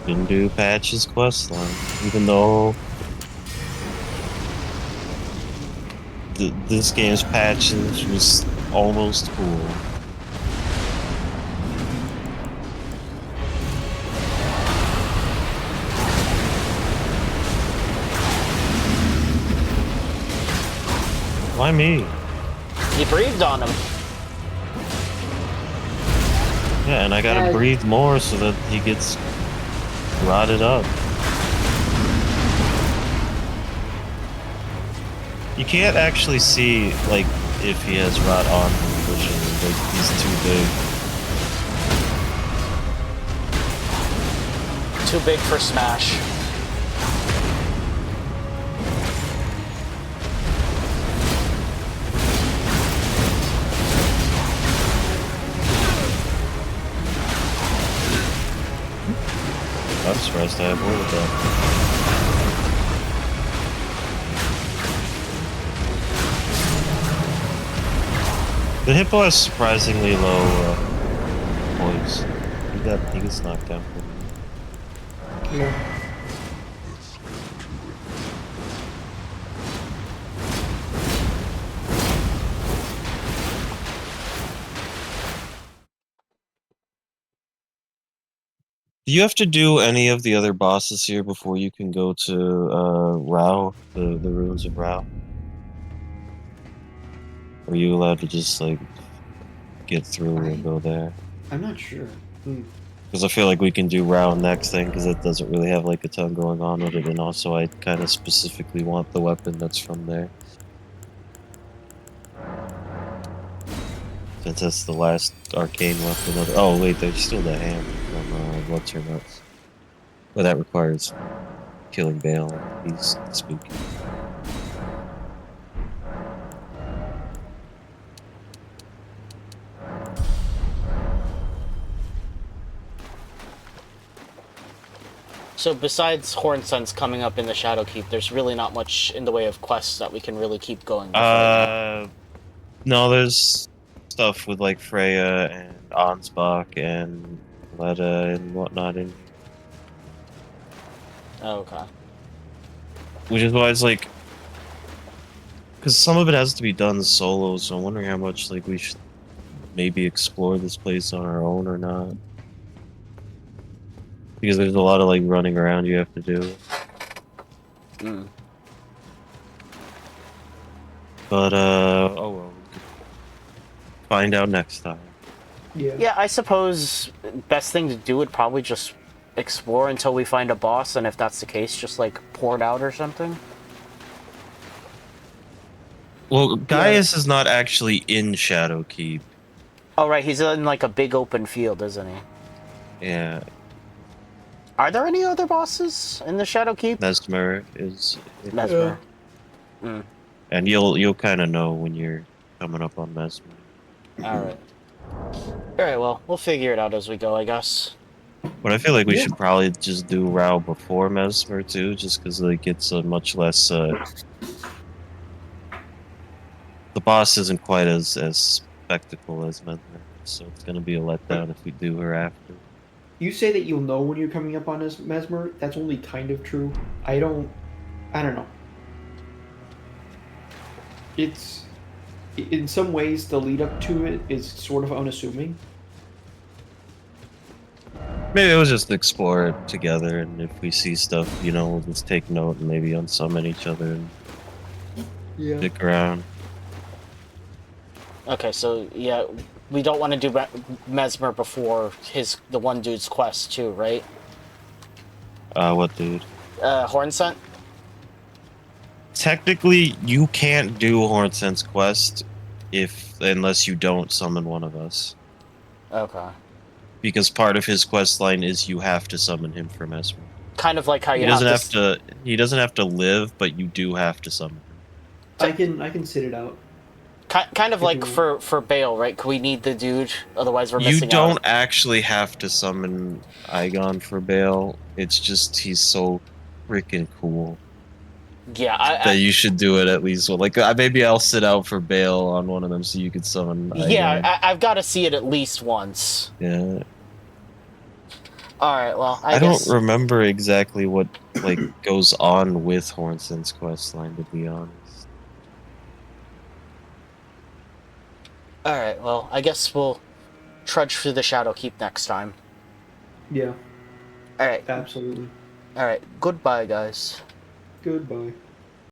Didn't do Patch's questline, even though this game's Patches was almost cool. Why me? He breathed on him. Yeah, and I gotta breathe more so that he gets rotted up. You can't actually see, like, if he has rot on him, visually. Like, he's too big. Too big for Smash. I'm surprised I have more with that. The hippo has surprisingly low poise. He gets knocked down. Yeah. Do you have to do any of the other bosses here before you can go to Rao, the ruins of Rao? Or are you allowed to just like get through and go there? I'm not sure. Because I feel like we can do Rao next thing because it doesn't really have like a ton going on with it, and also I kind of specifically want the weapon that's from there. Since that's the last arcane weapon of oh wait, there's still the hand from what's her nuts. But that requires killing Bale. He's spooky. So besides Horn Sense coming up in the Shadow Keep, there's really not much in the way of quests that we can really keep going with right now. No, there's stuff with like Freya and Ansbach and Letta and whatnot in here. Oh, okay. Which is why it's like, because some of it has to be done solo, so I'm wondering how much like we should maybe explore this place on our own or not. Because there's a lot of like running around you have to do. But oh well, we could find out next time. Yeah. Yeah, I suppose best thing to do would probably just explore until we find a boss, and if that's the case, just like pour it out or something. Well, Gaius is not actually in Shadowkeep. Oh, right, he's in like a big open field, isn't he? Yeah, Are there any other bosses in the Shadow Keep? Mesmer is. Mesmer. And you'll kind of know when you're coming up on Mesmer. Alright. Alright, well, we'll figure it out as we go, I guess. But I feel like we should probably just do Rao before Mesmer too, just because like it's a much less. The boss isn't quite as spectacle as Mesmer, so it's gonna be a letdown if we do her after. You say that you'll know when you're coming up on this Mesmer. That's only kind of true. I don't know. It's in some ways the lead up to it is sort of unassuming. Maybe we'll just explore it together, and if we see stuff, you know, we'll just take note and maybe unsummon each other and stick around. Okay, so yeah, we don't want to do Mesmer before the one dude's quest too, right? What dude? Horn Scent? Technically, you can't do Hornsent's quest unless you don't summon one of us. Okay. Because part of his quest line is you have to summon him for Mesmer. Kind of like how He doesn't have to live, but you do have to summon him. I can sit it out. Kind of like for Bale, right? We need the dude, otherwise we're missing out. You don't actually have to summon Aigon for Bale. It's just he's so freaking cool. Yeah, that you should do it at least. Well, like maybe I'll sit out for Bale on one of them so you could summon. Yeah, I've got to see it at least once. Yeah. All right. Well, I don't guess... remember exactly what like goes on with Hornsent's quest line, to be honest. All right. Well, I guess we'll trudge through the Shadow Keep next time. Yeah. All right. Absolutely. All right. Goodbye, guys. Goodbye.